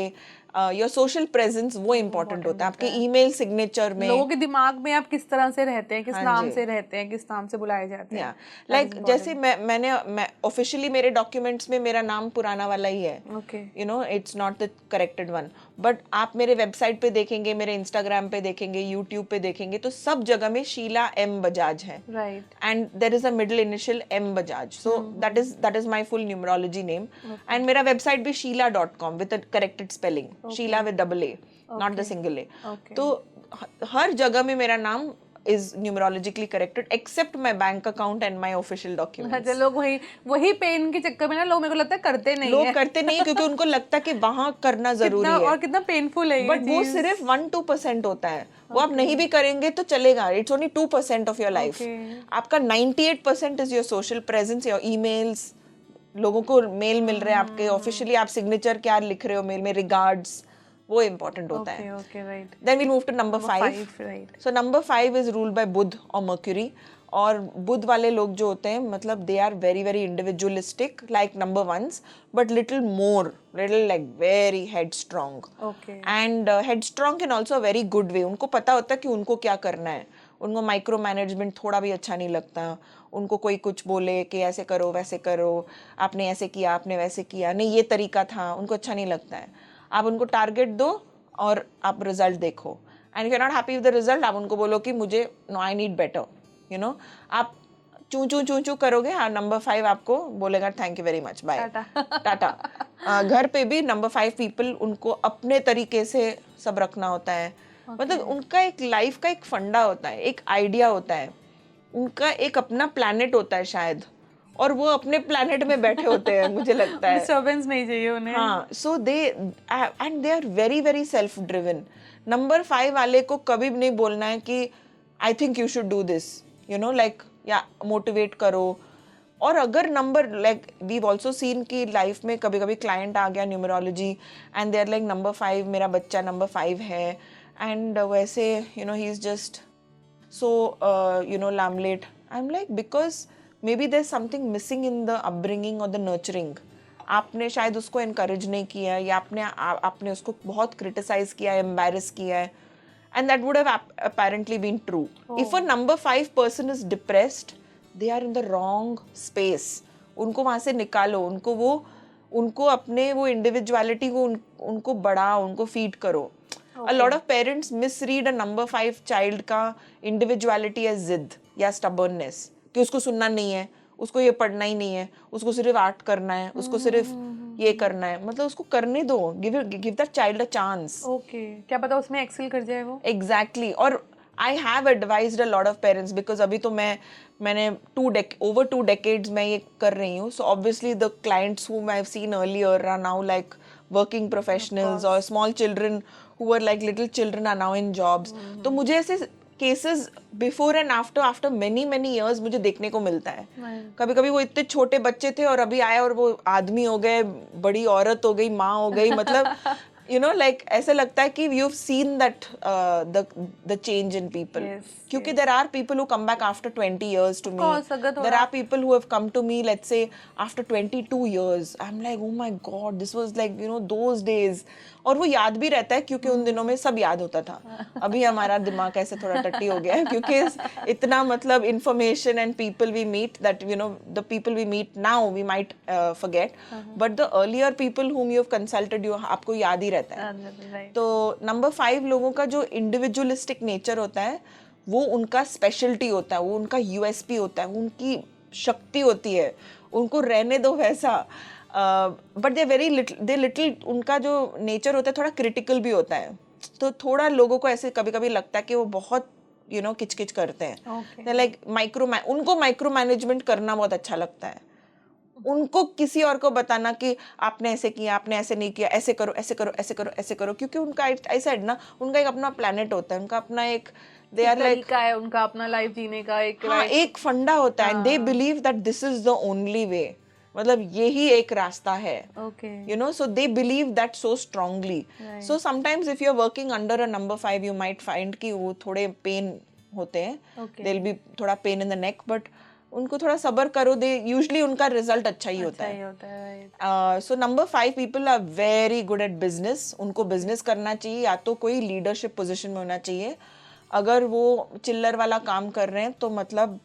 योर सोशल प्रेजेंस वो इम्पोर्टेंट होता है. आपके ईमेल सिग्नेचर में, लोगों के दिमाग में आप किस तरह से रहते हैं, किस नाम से रहते हैं, किस नाम से बुलाए जाते हैं. लाइक जैसे मैं ऑफिशियली मेरे डॉक्यूमेंट्स में मेरा नाम पुराना वाला ही है. You know it's not the corrected one. But आप मेरे वेबसाइट पे देखेंगे, मेरे इंस्टाग्राम पे देखेंगे, यूट्यूब पे देखेंगे तो सब जगह में शीला एम बजाज है. And there is a middle initial M Bajaj. So that is my full numerology name. And मेरा वेबसाइट भी sheila.com with a corrected spelling. Sheila with double A, not the single A. तो हर जगह में मेरा नाम is numerologically corrected except my bank account and my official documents. अच्छा, लोग वही पेन के चक्कर में ना लोग मेरे को लगता है करते नहीं लोग करते नहीं क्योंकि उनको लगता है कि वहां करना जरूरी है. और कितना पेनफुल है. बट वो सिर्फ 1-2% होता है. वो आप नहीं भी करेंगे तो चलेगा. It's only 2% of your life. आपका 98% is your social presence, your emails. लोगों को मेल मिल रहे हैं आपके ऑफिशियली, आप सिग्नेचर क्या लिख रहे हो मेल में, रिगार्ड्स, वो इम्पोर्टेंट होता है. Then we move to number 5. So number 5 is ruled by Budh और मर्क्यूरी. और बुध वाले लोग जो होते हैं मतलब they are very very individualistic like number 1s, but little like very headstrong. And headstrong in also very good way. उनको पता होता है कि उनको क्या करना है. उनको माइक्रो मैनेजमेंट थोड़ा भी अच्छा नहीं लगता. उनको कोई कुछ बोले कि ऐसे करो वैसे करो, आपने ऐसे किया आपने वैसे किया, नहीं ये तरीका था, उनको अच्छा नहीं लगता है. आप उनको टारगेट दो और आप रिजल्ट देखो. And if you are not happy with the result, आप उनको बोलो कि मुझे no I need better. You know आप चू करोगे. हाँ, नंबर 5 आपको बोलेगा thank you very much, bye, टाटा. घर पे भी नंबर 5 पीपल उनको अपने तरीके से सब रखना होता है. मतलब उनका एक लाइफ का एक फंडा होता है, एक आइडिया होता है, उनका एक अपना प्लैनेट होता है शायद, और वो अपने प्लैनेट में बैठे होते हैं. मुझे लगता है डिस्टर्बेंस नहीं चाहिए उन्हें. हाँ. So they are very very self driven. Number 5 वाले को कभी भी नहीं बोलना है कि I think you should do this, you know like, या मोटिवेट करो. और अगर number like we also seen की लाइफ में कभी कभी क्लाइंट आ गया numerology and they are like number 5, मेरा बच्चा नंबर 5 है एंड वैसे you know he is just so you no लैमलेट. I am like because may be there something missing in the upbringing और द नर्चरिंग. आपने शायद उसको encourage नहीं किया है, या आपने उसको बहुत criticize किया है, embarrass किया है, and that would have apparently been true. If a number 5 person is depressed, they are in the wrong space. उनको वहाँ से निकालो, उनको अपने वो individuality को उनको बढ़ाओ, उनको feed करो. A lot of parents misread a number 5 child का individuality as जिद या stubbornness, कि उसको सुनना नहीं है, उसको ये पढ़ना ही नहीं है, उसको सिर्फ आर्ट करना है, उसको सिर्फ ये करना है. मतलब उसको करने दो, give that child a chance. Okay, क्या पता उसमें एक्सेल कर जाए वो. एग्जैक्टली. और I have advised a lot of parents, because अभी तो मैंने ओवर 2 decades मैं ये कर रही हूँ. So obviously the clients whom I have seen earlier are now like working professionals, or small children who were like little children are now in jobs. तो मुझे ऐसे cases before and after many years मुझे देखने को मिलता है. कभी कभी वो इतने छोटे बच्चे थे और अभी आए और वो आदमी हो गए, बड़ी औरत हो गई, माँ हो गई. मतलब like ऐसा लगता है कि you've seen that the change in people. क्योंकि there are people who come back after 20 years to me. There are people who have come to me, let's say, after 22 years. I'm like, oh my God, this was like, those days. और वो याद भी रहता है क्योंकि उन दिनों में सब याद होता था. अभी हमारा दिमाग ऐसे थोड़ा टट्टी हो गया है क्योंकि इतना मतलब information and people we meet that the people we meet now we might forget, but the earlier people whom you have consulted आपको याद ही रहता है. तो नंबर 5 लोगों का जो individualistic nature होता है वो उनका स्पेशलिटी होता है, वो उनका यूएसपी होता है, वो उनकी शक्ति होती है. उनको रहने दो वैसा. बट दे वेरी लिटिल उनका जो नेचर होता है थोड़ा क्रिटिकल भी होता है. तो थोड़ा लोगों को ऐसे कभी कभी लगता है कि वो बहुत किचकिच करते हैं. लाइक उनको माइक्रो मैनेजमेंट करना बहुत अच्छा लगता है. उनको किसी और को बताना कि आपने ऐसे किया, आपने ऐसे नहीं किया, ऐसे करो, ऐसे करो, ऐसे करो, ऐसे करो. क्योंकि उनका ऐसा है ना, उनका एक अपना प्लेनेट होता है, उनका अपना एक तरीका है उनका अपना लाइफ जीने का. एक फंडा होता है. They believe that this is the only way. मतलब यही एक रास्ता है. So they believe that so strongly. So sometimes if you're working under a number 5, you might find कि वो थोड़े पेन होते हैं. There'll be थोड़ा pen in the neck, but उनको थोड़ा सबर करो, दे यूजुअली उनका रिजल्ट अच्छा ही होता है. So number 5 people are very good at business. उनको बिजनेस करना चाहिए, या तो कोई लीडरशिप पोजीशन में होना चाहिए. अगर वो चिल्लर वाला काम कर रहे हैं तो मतलब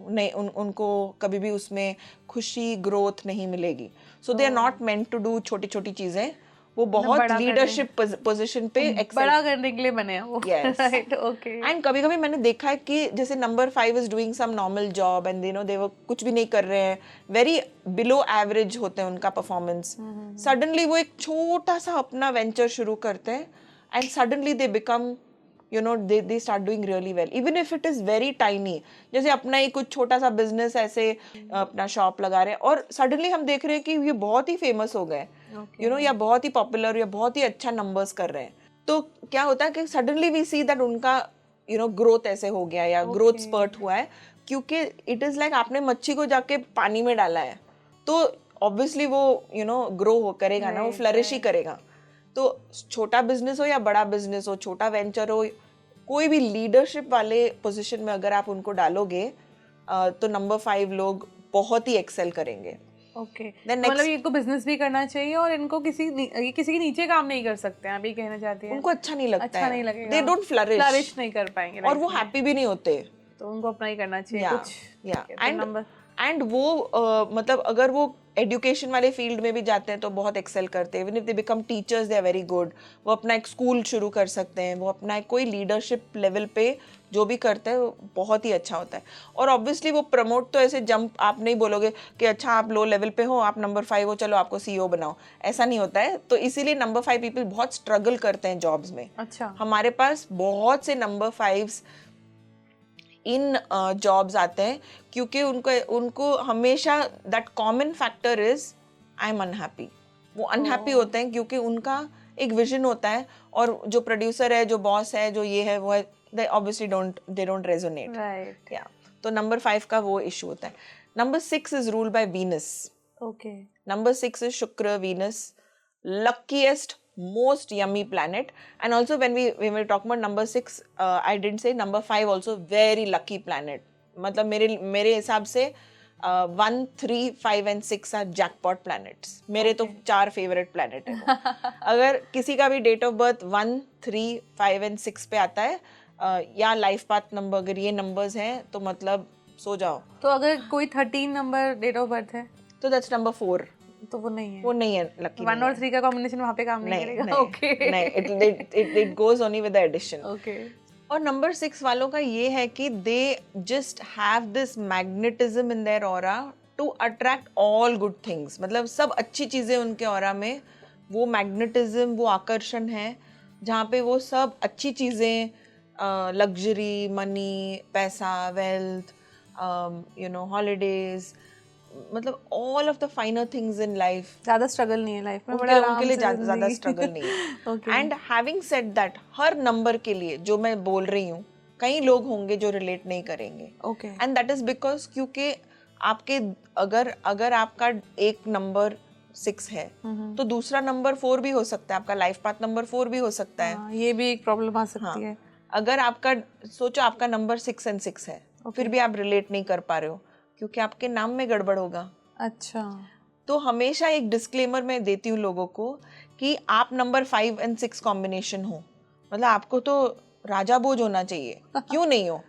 नहीं, उनको कभी भी उसमें खुशी, ग्रोथ नहीं मिलेगी. So they are not meant to do छोटी छोटी चीजें. वो बहुत लीडरशिप पोजीशन पे बड़ा करने के लिए बने हैं वो. Yes. Right, okay. And कभी कभी मैंने देखा है कि जैसे number 5 is doing some normal job and they वो कुछ भी नहीं कर रहे हैं, very below average होते हैं उनका परफॉर्मेंस. Suddenly वो एक छोटा सा अपना वेंचर शुरू करते हैं and suddenly they become they start doing really well, even if it is very tiny. जैसे अपना ही कुछ छोटा सा बिजनेस ऐसे अपना शॉप लगा रहे हैं और सडनली हम देख रहे हैं कि ये बहुत ही फेमस हो गए, या बहुत ही पॉपुलर, या बहुत ही अच्छा नंबर्स कर रहे हैं. तो क्या होता है कि सडनली वी सी दैट उनका ग्रोथ ऐसे हो गया, या ग्रोथ स्पर्ट हुआ है. क्योंकि इट इज लाइक आपने मच्छी को जाके पानी में डाला है, तो ऑब्वियसली वो ग्रो करेगा ना, वो फ्लरिश ही करेगा. तो छोटा बिजनेस हो या बड़ा बिजनेस हो, छोटा वेंचर हो, कोई भी लीडरशिप वाले पोजीशन में अगर आप उनको डालोगे तो नंबर 5 लोग बहुत ही एक्सेल करेंगे. ओके, मतलब इनको बिजनेस भी करना चाहिए और इनको किसी के नीचे काम नहीं कर सकते हैं, अभी कहना चाहती हैं. उनको अच्छा नहीं लगता अच्छा नहीं लगेगा, दे डोंट फ्लरिश नहीं कर पाएंगे, और वो हैप्पी भी नहीं होते. तो उनको अपना ही करना चाहिए कुछ. एंड वो मतलब अगर वो एजुकेशन वाले फील्ड में भी जाते हैं तो बहुत एक्सेल करते हैं. Even if they become teachers they are very good. वो अपना एक स्कूल शुरू कर सकते हैं, वो अपना एक कोई लीडरशिप लेवल पे जो भी करते हैं वो बहुत ही अच्छा होता है. और ऑब्वियसली वो प्रमोट तो ऐसे जंप आप नहीं बोलोगे कि अच्छा आप लो लेवल पे हो, आप नंबर 5 हो, चलो आपको CEO बनाओ, ऐसा नहीं होता है. तो इसीलिए नंबर 5 पीपल बहुत स्ट्रगल करते हैं जॉब्स में. अच्छा, हमारे पास बहुत से नंबर 5 इन जॉब्स आते हैं क्योंकि उनको हमेशा that common factor is I am unhappy. वो अनहैप्पी होते हैं क्योंकि उनका एक विजन होता है और जो प्रोड्यूसर है, जो बॉस है, जो ये है वो है, they obviously don't resonate. Right. Yeah. तो नंबर 5 का वो इशू होता है. Number 6 is ruled by Venus. Okay. Number 6 is Shukra, Venus, luckiest, most yummy planet. And also when we were talking about number 6, I didn't say number 5 also very lucky planet. मतलब मेरे हिसाब से 1, 3, 5 and 6 are jackpot planets. मेरे तो 4 favourite planet है वो. अगर किसी का भी डेट ऑफ बर्थ 1, 3, 5 and 6 पे आता है या लाइफ पाथ नंबर, अगर ये नंबर्स हैं तो मतलब सो जाओ. तो अगर कोई 13 नंबर डेट ऑफ बर्थ है तो दैट्स नंबर 4. तो वो नहीं है. वो नहीं है लकी. 1 और 3 का कॉम्बिनेशन वहाँ पे काम नहीं करेगा. ओके. नहीं, it goes only with the addition. Okay. और नंबर 6 वालों का ये है कि they just have this magnetism in their aura to attract all good things. मतलब सब अच्छी चीज़ें उनके ऑरा में, वो मैग्नेटिज्म, वो आकर्षण है जहाँ पे वो सब अच्छी चीज़ें, लग्जरी, मनी, पैसा, वेल्थ, हॉलीडेज, मतलब all of the फाइनर things in life. ज़्यादा स्ट्रगल नहीं है लाइफ में, बड़ा आराम उनके लिए से ज़्यादा जिंदगी. स्ट्रगल नहीं है. Okay. And having said that, her number के लिए जो मैं बोल रही हूँ, कई लोग होंगे जो रिलेट नहीं करेंगे. Okay. And that is because क्योंकि आपके अगर आपका एक नंबर 6 है तो दूसरा नंबर 4 भी हो सकता है, आपका लाइफ पाथ नंबर 4 भी हो सकता है. ये भी एक प्रॉब्लम आ सकती है. अगर आपका सोचो आपका नंबर 6 and 6 है, फिर भी आप रिलेट नहीं कर पा रहे हो क्योंकि आपके नाम में गड़बड़ होगा. अच्छा. तो हमेशा एक डिस्क्लेमर मैं देती हूँ लोगों को कि आप नंबर 5 and 6 कॉम्बिनेशन हो, मतलब आपको तो राजा भोज होना चाहिए. क्यों नहीं हो?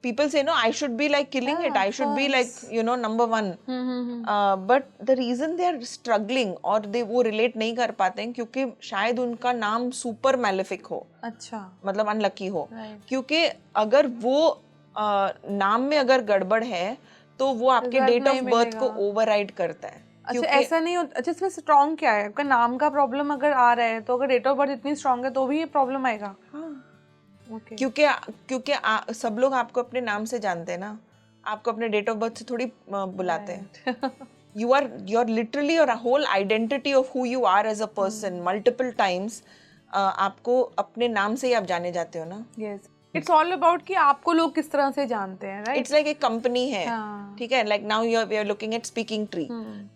People say no, I should be like killing it, I should be like number 1. But the reason they are struggling और वो relate नहीं कर पाते हैं क्योंकि शायद उनका नाम super malefic हो. अच्छा. मतलब अनलकी हो. क्योंकि अगर वो नाम में अगर गड़बड़ है तो वो आपके डेट ऑफ बर्थ को ओवरराइड करता है. अच्छा, ऐसा नहीं होता. अच्छा, इसमें स्ट्रॉन्ग क्या है? आपका नाम का प्रॉब्लम अगर आ रहा है तो अगर डेट ऑफ बर्थ इतनी स्ट्रॉन्ग है तो भी ये प्रॉब्लम आएगा. Okay. क्योंकि सब लोग आपको अपने नाम से जानते हैं ना, आपको अपने डेट ऑफ बर्थ से थोड़ी बुलाते हैं. You are literally your whole identity of who you are as a person multiple times. आपको अपने नाम से ही आप जाने जाते हो ना. यस, इट्स ऑल अबाउट कि आपको लोग किस तरह से जानते हैं. राइट. इट्स लाइक एक कंपनी है. ठीक है. Like now we are looking at Speaking Tree.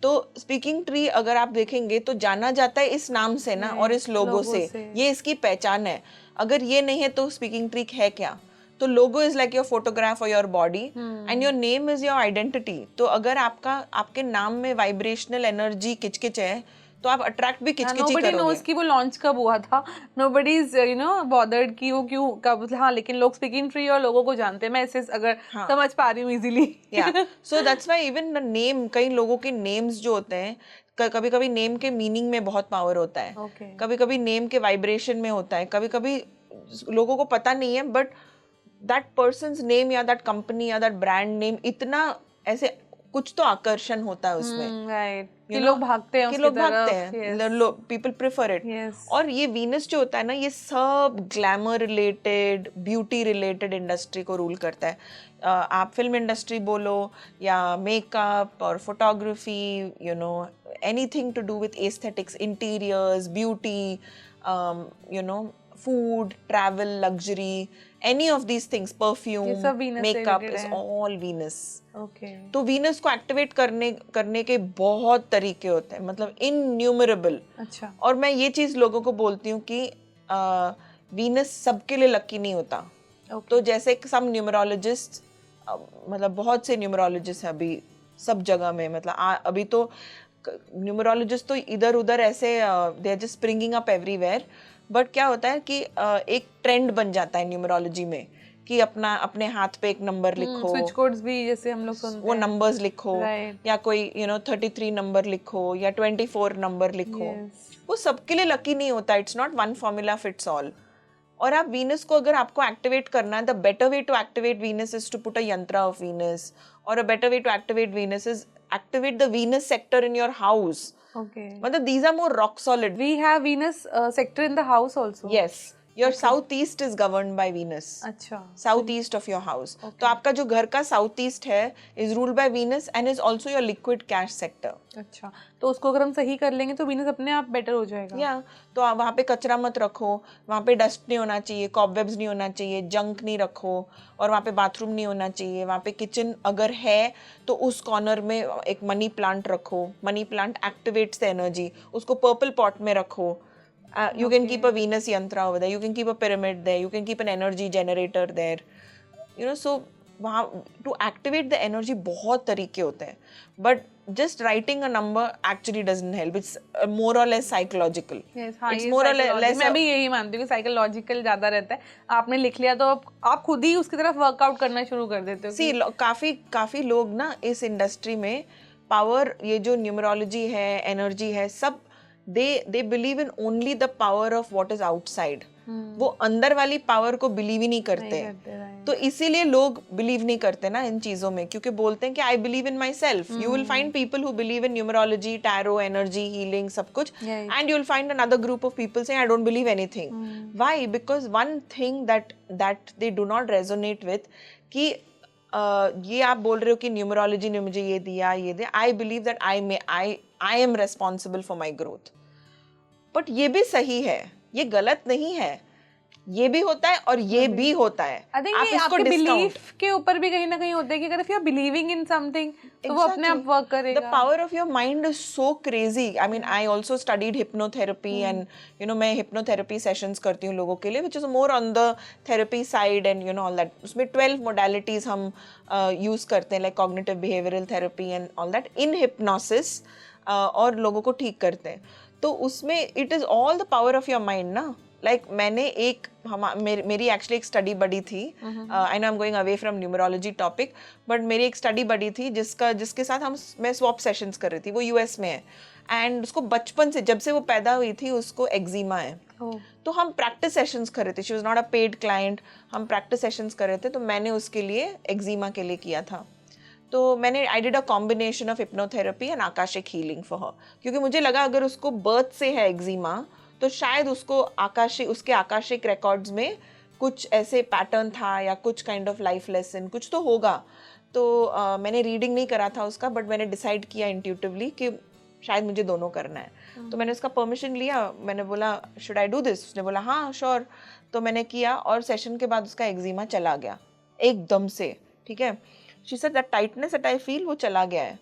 तो स्पीकिंग ट्री अगर आप देखेंगे तो जाना जाता है इस नाम से ना, और इस लोगो से. ये इसकी पहचान है. अगर ये नहीं है तो स्पीकिंग ट्री है क्या? तो logo is like your photograph और your body and your name is your identity. तो अगर आपके नाम में वाइब्रेशनल एनर्जी किचकिच है तो आप अट्रैक्ट भी किचकिच ही करोगे. Nobody knows कि वो लॉन्च कब हुआ था. Nobody is bothered कि वो क्यों कब. हाँ, लेकिन लोग स्पीकिंग ट्री और लोगों को जानते हैं. मैं इसे अगर समझ पा रही हूँ easily. So that's why even the name, कई लोगों के नेम्स जो होते हैं, कभी कभी नेम के मीनिंग में बहुत पावर होता है. कभी कभी नेम के वाइब्रेशन में होता है. कभी कभी लोगों को पता नहीं है बट दैट पर्सन्स नेम या दैट कंपनी या दैट ब्रांड नेम इतना ऐसे कुछ तो आकर्षण होता है उसमें. राइट. कि लोग भागते हैं उसकी तरफ. People prefer it. और ये वीनस जो होता है ना, ये सब glamour related, beauty related industry को रूल करता है. आप फिल्म इंडस्ट्री बोलो या मेकअप और photography, anything to do with aesthetics, interiors, beauty, food, travel, luxury, any of these things, perfume, makeup is all Venus. Okay. तो Venus को activate करने के बहुत तरीके होते हैं, मतलब इनन्यूमरेबल. अच्छा. और मैं ये चीज लोगों को बोलती हूँ कि Venus सबके लिए लकी नहीं होता. तो जैसे सब न्यूमरोलॉजिस्ट, मतलब बहुत से न्यूमरोलॉजिस्ट हैं अभी सब जगह में. मतलब अभी तो न्यूमरोलॉजिस्ट तो इधर उधर ऐसे they are just springing up everywhere. But क्या होता है कि एक ट्रेंड बन जाता है न्यूमरोलॉजी में कि अपने हाथ पे एक नंबर लिखो. स्विच कोड्स भी जैसे हम लोग सुनते हैं, वो नंबर्स लिखो. या कोई 33 नंबर लिखो या 24 नंबर लिखो. वो सबके लिए लकी नहीं होता. It's not one formula fits all. और आप वीनस को अगर आपको एक्टिवेट करना है, the better way to activate Venus is to put a yantra of Venus. और a better way to activate Venus is activate the Venus sector in your house. Okay. But these are more rock solid. We have Venus sector in the house also. Yes. Your southeast is governed by Venus. अच्छा. Southeast of your house. तो आपका जो घर का southeast है is ruled by Venus and is also your liquid cash sector. अच्छा. तो उसको अगर हम सही कर लेंगे तो Venus अपने आप बेटर हो जाएगा. या तो आप वहाँ पे कचरा मत रखो, वहाँ पे डस्ट नहीं होना चाहिए, कॉबवेब्स नहीं होना चाहिए, जंक नहीं रखो, और वहाँ पे बाथरूम नहीं होना चाहिए. वहाँ पे किचन अगर है तो उस कॉर्नर में एक मनी प्लांट रखो. Money plant activates the energy. उसको पर्पल पॉट में रखो. You can keep a Venus yantra over there. You can keep a pyramid there. You can keep an energy generator there. So वहाँ to activate the energy बहुत तरीके होते हैं, but just writing a number actually doesn't help. It's more और less psychological. It's more और less. मैं भी यही मानती हूँ कि साइकोलॉजिकल ज्यादा रहता है. आपने लिख लिया तो आप खुद ही उसकी तरफ वर्कआउट करना शुरू कर देते हो. सी काफी लोग ना इस इंडस्ट्री में पावर, ये जो न्यूमरोलॉजी है, एनर्जी है, सब they believe in only the power of what is outside. वो अंदर वाली पावर को बिलीव ही नहीं करते. तो इसीलिए लोग बिलीव नहीं करते ना इन चीजों में, क्योंकि बोलते हैं कि I believe in my self. You will find people who believe in numerology, tarot, energy, healing, सब कुछ, and you will find another group of people saying I don't believe anything. Why? Because one thing that they do not resonate with, कि ये आप बोल रहे हो कि numerology ने मुझे ये दिया, ये दिया. I believe that I am responsible for my growth. But ये भी सही है, ये गलत नहीं है. ये भी होता है और ये भी होता है. आप इसको बिलीफ के ऊपर भी कहीं ना कहीं होता है कि अगर if you are believing in something तो वो अपने आप वर्क करेगा. The power of your mind is so crazy. I mean, I also studied hypnotherapy and you know मैं hypnotherapy sessions करती हूँ लोगों के लिए, which is more on the therapy side and you know all that. उसमें 12 modalities हम use करते हैं, like cognitive behavioral therapy and all that in hypnosis, और लोगों को ठीक करते हैं. तो उसमें it is all the power of your mind ना. लाइक मैंने मेरी एक्चुअली एक स्टडी बडी थी. I know I am going away from numerology topic, but मेरी एक स्टडी बडी थी जिसके साथ मैं स्वैप सेशंस कर रही थी. वो यूएस में है एंड उसको बचपन से, जब से वो पैदा हुई थी, उसको एक्जिमा है. तो हम प्रैक्टिस सेशंस कर रहे थे. She was not a paid client. हम प्रैक्टिस सेशंस कर रहे थे, तो मैंने उसके लिए एक्जिमा के लिए किया था. तो मैंने I did a combination of hypnotherapy and Akashic healing for her, क्योंकि मुझे लगा अगर उसको बर्थ से है एक्जिमा तो शायद उसको उसके आकाशिक रिकॉर्ड्स में कुछ ऐसे पैटर्न था या कुछ काइंड ऑफ लाइफ लेसन कुछ तो होगा. तो मैंने रीडिंग नहीं करा था उसका, बट मैंने डिसाइड किया इंट्यूटिवली कि शायद मुझे दोनों करना है. तो मैंने उसका परमिशन लिया. मैंने बोला शुड आई डू दिस? उसने बोला हाँ श्योर. तो मैंने किया और सेशन के बाद उसका एक्जिमा चला गया एकदम से. ठीक है. She said that tightness that I feel वो चला गया है.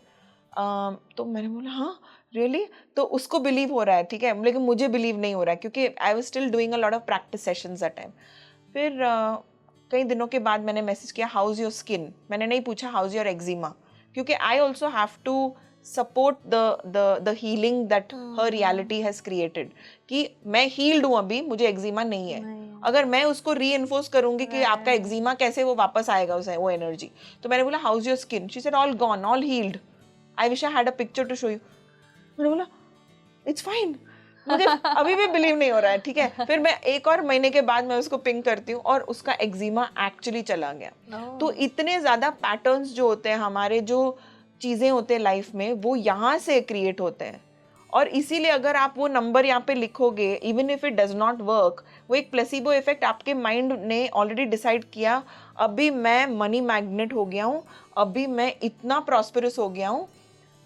तो मैंने बोला हाँ रियली? तो उसको बिलीव हो रहा है, ठीक है, लेकिन मुझे बिलीव नहीं हो रहा है क्योंकि I was still doing a lot of practice sessions that time. फिर कई दिनों के बाद मैंने मैसेज किया हाउ इज योर स्किन. मैंने नहीं पूछा हाउ इज योर एक्जिमा, क्योंकि I also have to support the healing that her reality has created, कि मैं हील्ड हूँ अभी, मुझे एक्जिमा नहीं है. अगर मैं उसको री एनफोर्स करूंगी कि आपका एक्जिमा कैसे वो वापस आएगा वो एनर्जी. तो मैंने बोला how is your skin? She said all gone, all healed. I wish I had a picture to show you. मैंने बोला इट्स फाइन. मुझे अभी भी बिलीव नहीं हो रहा है. ठीक है. फिर मैं एक और महीने के बाद मैं उसको पिंग करती हूँ और उसका एक्जिमा एक्चुअली चला गया. तो इतने ज्यादा पैटर्न्स जो होते हैं हमारे, जो चीजें होते हैं लाइफ में, वो यहाँ से क्रिएट होते हैं. और इसीलिए अगर आप वो नंबर यहाँ पे लिखोगे, even if it does not work, वो एक प्लेसिबो इफेक्ट, आपके माइंड ने ऑलरेडी डिसाइड किया अभी मैं मनी मैग्नेट हो गया हूँ, अभी मैं इतना प्रॉस्परस हो गया हूँ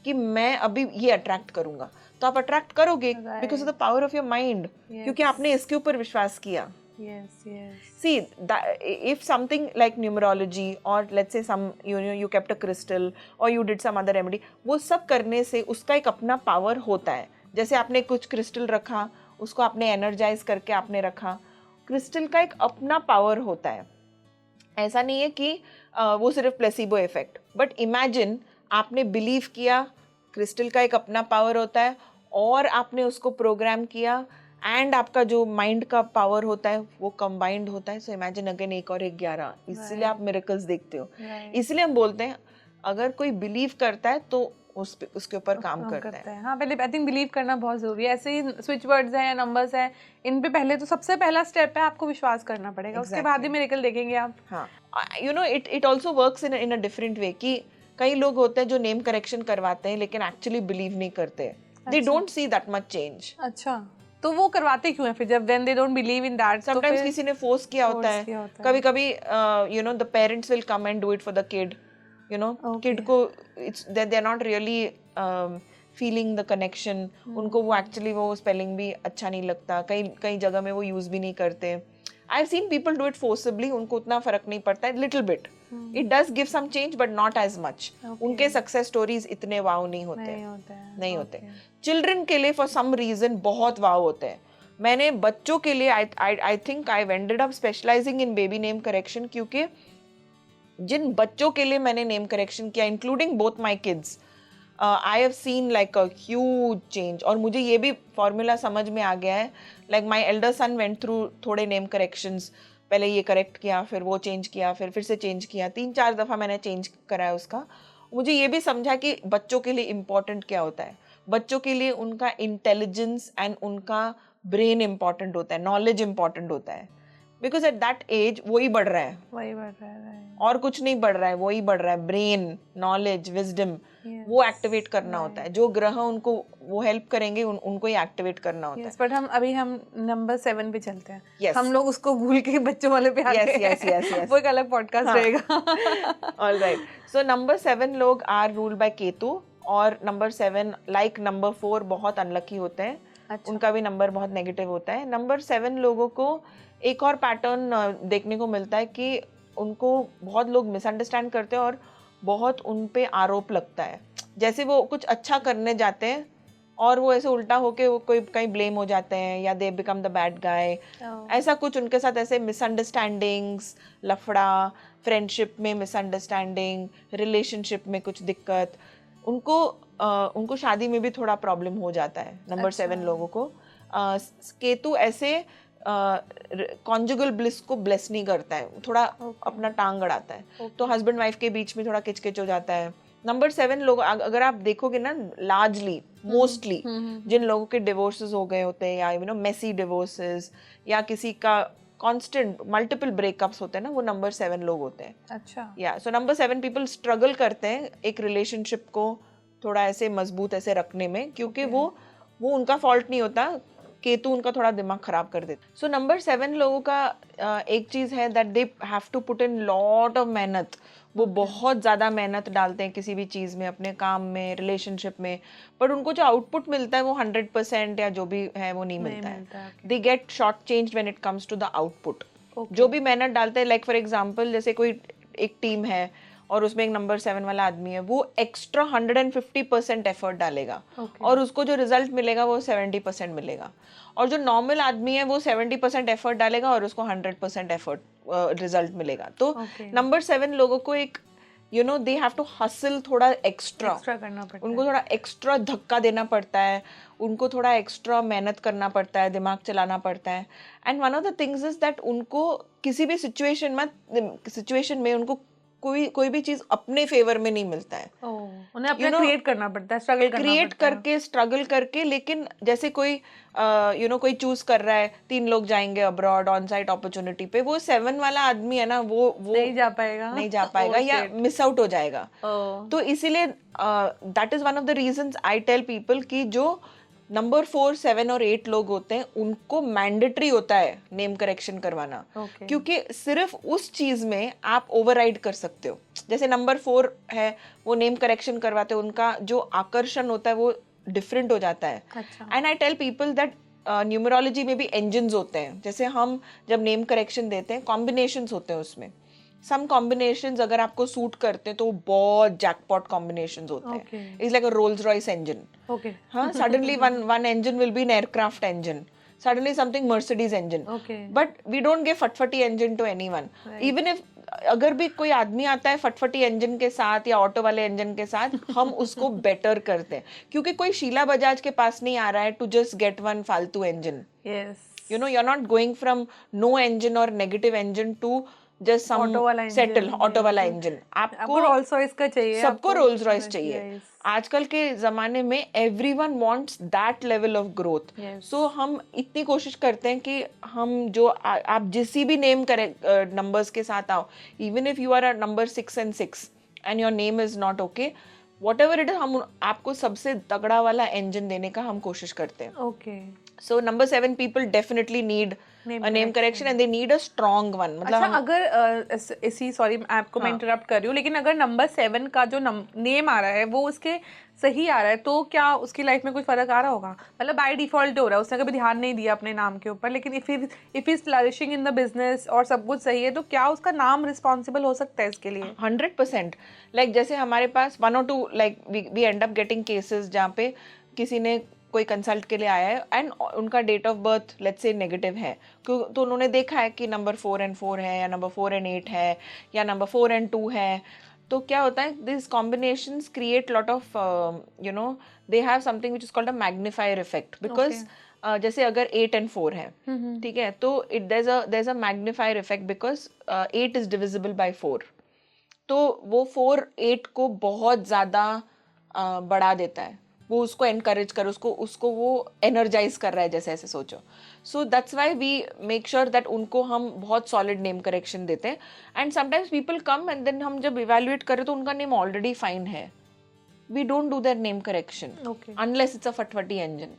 कि मैं अभी ये अट्रैक्ट करूंगा. तो आप अट्रैक्ट करोगे because of the power of your mind, क्योंकि आपने इसके ऊपर विश्वास किया. See, if something like numerology or let's say some you kept a crystal or you did some other remedy, वो सब करने से उसका एक अपना पावर होता है. जैसे आपने कुछ क्रिस्टल रखा, उसको आपने एनर्जाइज करके आपने रखा, क्रिस्टल का एक अपना पावर होता है. ऐसा नहीं है कि वो सिर्फ प्लेसिबो इफेक्ट. बट इमेजिन आपने बिलीव किया, क्रिस्टल का एक अपना पावर होता है, और आपने उसको प्रोग्राम किया, एंड आपका जो माइंड का पावर होता है वो कंबाइंड होता है. सो इमेजिन अगेन 1 और 1 11. इसलिए आप मिरेकल्स देखते हो. इसलिए हम बोलते हैं अगर कोई बिलीव करता है तो उसके ऊपर काम करता है. हाँ, पहले आई थिंक बिलीव करना बहुत जरूरी है. ऐसे ही स्विच वर्ड्स हैं या नंबर्स हैं, इन पे पहले तो सबसे पहला स्टेप है आपको विश्वास करना पड़ेगा. उसके बाद ही मिरेकल देखेंगे आप. हाँ, you know it also works in a different way. कि कई लोग होते हैं जो नेम करेक्शन करवाते हैं लेकिन एक्चुअली बिलीव नहीं करते. They don't see that much change. अच्छा, तो वो करवाते क्यों हैं फिर जब when they don't believe in that? Sometimes किसी ने फोर्स किया होता है. कभी-कभी you know the parents will come and do it for the kid. You know, kid को they're not really feeling the connection. उनको वो actually वो spelling भी अच्छा नहीं लगता. कई जगह में वो use भी नहीं करते. I've seen people do it forcibly. उनको उतना फर्क नहीं पड़ता है. Little bit. It does give some change but not as much. उनके success stories इतने वाव नहीं होते. चिल्ड्रन के लिए फॉर सम रीजन बहुत वाव होते हैं. मैंने बच्चों के लिए I think I ended up specialising in baby name correction, क्योंकि जिन बच्चों के लिए मैंने नेम करेक्शन किया, including both my kids, I have seen like a huge change. और मुझे ये भी फॉर्मूला समझ में आ गया है. Like my elder son went through थोड़े नेम करेक्शंस. पहले ये करेक्ट किया, फिर वो चेंज किया, फिर से चेंज किया. 3-4 दफ़ा मैंने चेंज कराया उसका. मुझे ये भी समझा कि बच्चों के लिए इम्पोर्टेंट क्या होता है. बच्चों के लिए उनका इंटेलिजेंस एंड उनका ब्रेन इम्पॉर्टेंट होता है, नॉलेज इम्पॉर्टेंट होता है. बिकॉज एट दैट एज वही बढ़ रहा है, वही बढ़ रहा है. और कुछ नहीं बढ़ रहा है, वही बढ़ रहा है. ब्रेन, नॉलेज, विजडम, वो एक्टिवेट करना होता है. जो ग्रह उनको वो हेल्प करेंगे, उनको ही एक्टिवेट करना होता है. बट हम नंबर 7 पे चलते हैं. Yes. हम लोग उसको भूल के बच्चों वाले पे आते हैं. Yes. वो एक अलग पॉडकास्ट रहेगा. All right. So नंबर 7 लोग आर रूल्ड बाय केतु. और नंबर 7 लाइक नंबर 4 बहुत अनलकी होते हैं. अच्छा. उनका भी नंबर बहुत नेगेटिव होता है. नंबर 7 लोगों को एक और पैटर्न देखने को मिलता है कि उनको बहुत लोग मिसअंडरस्टैंड करते हैं और बहुत उन पे आरोप लगता है. जैसे वो कुछ अच्छा करने जाते हैं और वो ऐसे उल्टा होके वो कोई कहीं ब्लेम हो जाते हैं, या they become the bad guy. ऐसा कुछ उनके साथ ऐसे मिसअंडरस्टैंडिंग्स, लफड़ा, फ्रेंडशिप में मिसअंडरस्टैंडिंग, रिलेशनशिप में कुछ दिक्कत, उनको शादी में भी थोड़ा प्रॉब्लम हो जाता है. नंबर 7 लोगों को केतु ऐसे कॉन्जुगल ब्लिस को ब्लेस नहीं करता है, थोड़ा अपना टांग अड़ाता है. तो हस्बैंड वाइफ के बीच में थोड़ा किचकिच हो जाता है. नंबर 7 लोग अगर आप देखोगे ना, लार्जली मोस्टली जिन लोगों के डिवोर्सेस हो गए होते हैं, या यू नो मेसी डिवोर्सेस, या किसी का कांस्टेंट मल्टीपल ब्रेकअप्स होते हैं ना, वो नंबर 7 लोग होते हैं. अच्छा. या सो नंबर 7 पीपल स्ट्रगल करते हैं एक रिलेशनशिप को थोड़ा ऐसे मजबूत ऐसे रखने में, क्योंकि वो उनका फॉल्ट नहीं होता, केतु उनका थोड़ा दिमाग खराब कर देता. सो नंबर 7 लोगों का एक चीज है that they have to put in lot of मेहनत. वो बहुत ज़्यादा मेहनत डालते हैं किसी भी चीज़ में, अपने काम में, रिलेशनशिप में, पर उनको जो आउटपुट मिलता है वो 100% या जो भी है वो नहीं मिलता है. They get short change when it comes to the output. जो भी मेहनत डालते हैं, लाइक फॉर एग्जांपल जैसे कोई एक टीम है और उसमें एक नंबर 7 वाला आदमी है, वो एक्स्ट्रा 150% एफर्ट डालेगा और उसको जो रिजल्ट मिलेगा वो 70% मिलेगा. और जो नॉर्मल आदमी है वो 70% एफर्ट डालेगा और उसको 100% एफर्ट रिजल्ट मिलेगा. तो नंबर 7 लोगों को एक दे हैव टू हसल, थोड़ा एक्स्ट्रा करना पड़ता है. उनको थोड़ा एक्स्ट्रा धक्का देना पड़ता है, उनको थोड़ा एक्स्ट्रा मेहनत करना पड़ता है, दिमाग चलाना पड़ता है. And one of the things is that उनको किसी भी सिचुएशन में उनको कोई भी चीज अपने फेवर में नहीं मिलता है. उन्हें अपने क्रिएट करना पड़ता है, स्ट्रगल करके. लेकिन जैसे कोई कोई चूज कर रहा है 3 लोग जाएंगे अब्रॉड ऑन साइट अपॉर्चुनिटी पे, वो 7 वाला आदमी है ना, वो नहीं जा पाएगा या मिस आउट हो जाएगा. तो इसीलिए that is one of the reasons I tell people कि जो नंबर 4, 7 और 8 लोग होते हैं उनको मैंडेटरी होता है नेम करेक्शन करवाना. क्योंकि सिर्फ उस चीज में आप ओवरराइड कर सकते हो. जैसे नंबर 4 है, वो नेम करेक्शन करवाते हैं, उनका जो आकर्षण होता है वो डिफरेंट हो जाता है. And I tell people that numerology में भी इंजन्स होते हैं. जैसे हम जब नेम करेक्शन देते हैं, कॉम्बिनेशंस होते हैं उसमें. सम कॉम्बिनेशंस अगर आपको सूट करते हैं तो बहुत जैकपॉट कॉम्बिनेशंस होते हैं. It's like a Rolls Royce engine. हाँ, suddenly one engine will be an aircraft engine, suddenly something Mercedes engine. But we don't give फटफटी engine to anyone. Even if अगर भी कोई आदमी आता है फटफटी इंजन के साथ या ऑटो वाले इंजन के साथ, हम उसको बेटर करते हैं. क्योंकि कोई शीला बजाज के पास नहीं आ रहा है टू जस्ट गेट वन फालतू engine. you're not going from no engine or negative engine to just some auto वाला इंजन. आपको रोल्स रॉयस का चाहिए, सबको रोल्स रॉयस चाहिए. आजकल के जमाने में everyone wants that level of growth. So हम इतनी कोशिश करते हैं कि हम जो आप जिस भी नेम करें नंबर्स के साथ आओ, even if you are a number 6 and 6 and your name is not okay, whatever it is, हम आपको सबसे तगड़ा वाला इंजन देने का हम कोशिश करते हैं. So number 7 people definitely need a name correction and they need a strong one. मतलब अच्छा, अगर सॉरी आपको मैं इंटरप्ट कर रही हूँ, लेकिन अगर नंबर 7 का जो नेम आ रहा है वो उसके सही आ रहा है, तो क्या उसकी लाइफ में कुछ फर्क आ रहा होगा? मतलब बाय डिफॉल्ट हो रहा है, उसने कभी ध्यान नहीं दिया अपने नाम के ऊपर, लेकिन if is flourishing in the business और सब कुछ सही है, तो क्या उसका नाम रिस्पॉन्सिबल हो सकता है इसके लिए? 100%. लाइक जैसे हमारे पास 1 or 2 like we end up getting cases जहाँ पे किसी ने कोई कंसल्ट के लिए आया है एंड उनका date of birth let's say negative है, तो उन्होंने देखा है कि नंबर 4 and 4 है या नंबर 4 and 8 है या नंबर 4 and 2 है, तो क्या होता है this combinations create lot of you know they have something which is called a magnifier effect because जैसे अगर 8 and 4 है, ठीक है, तो there is a magnifier effect because 8 is divisible by 4, तो वो 4 8 को बहुत ज़्यादा बढ़ा देता है, वो उसको एनकरेज कर, उसको वो एनर्जाइज कर रहा है, जैसे ऐसे सोचो. So that's why we make sure that उनको हम बहुत सॉलिड नेम करेक्शन देते हैं. And sometimes people come and then हम जब इवेल्युएट करें तो उनका नेम ऑलरेडी फाइन है, we don't do their name correction unless it's a fatwati engine,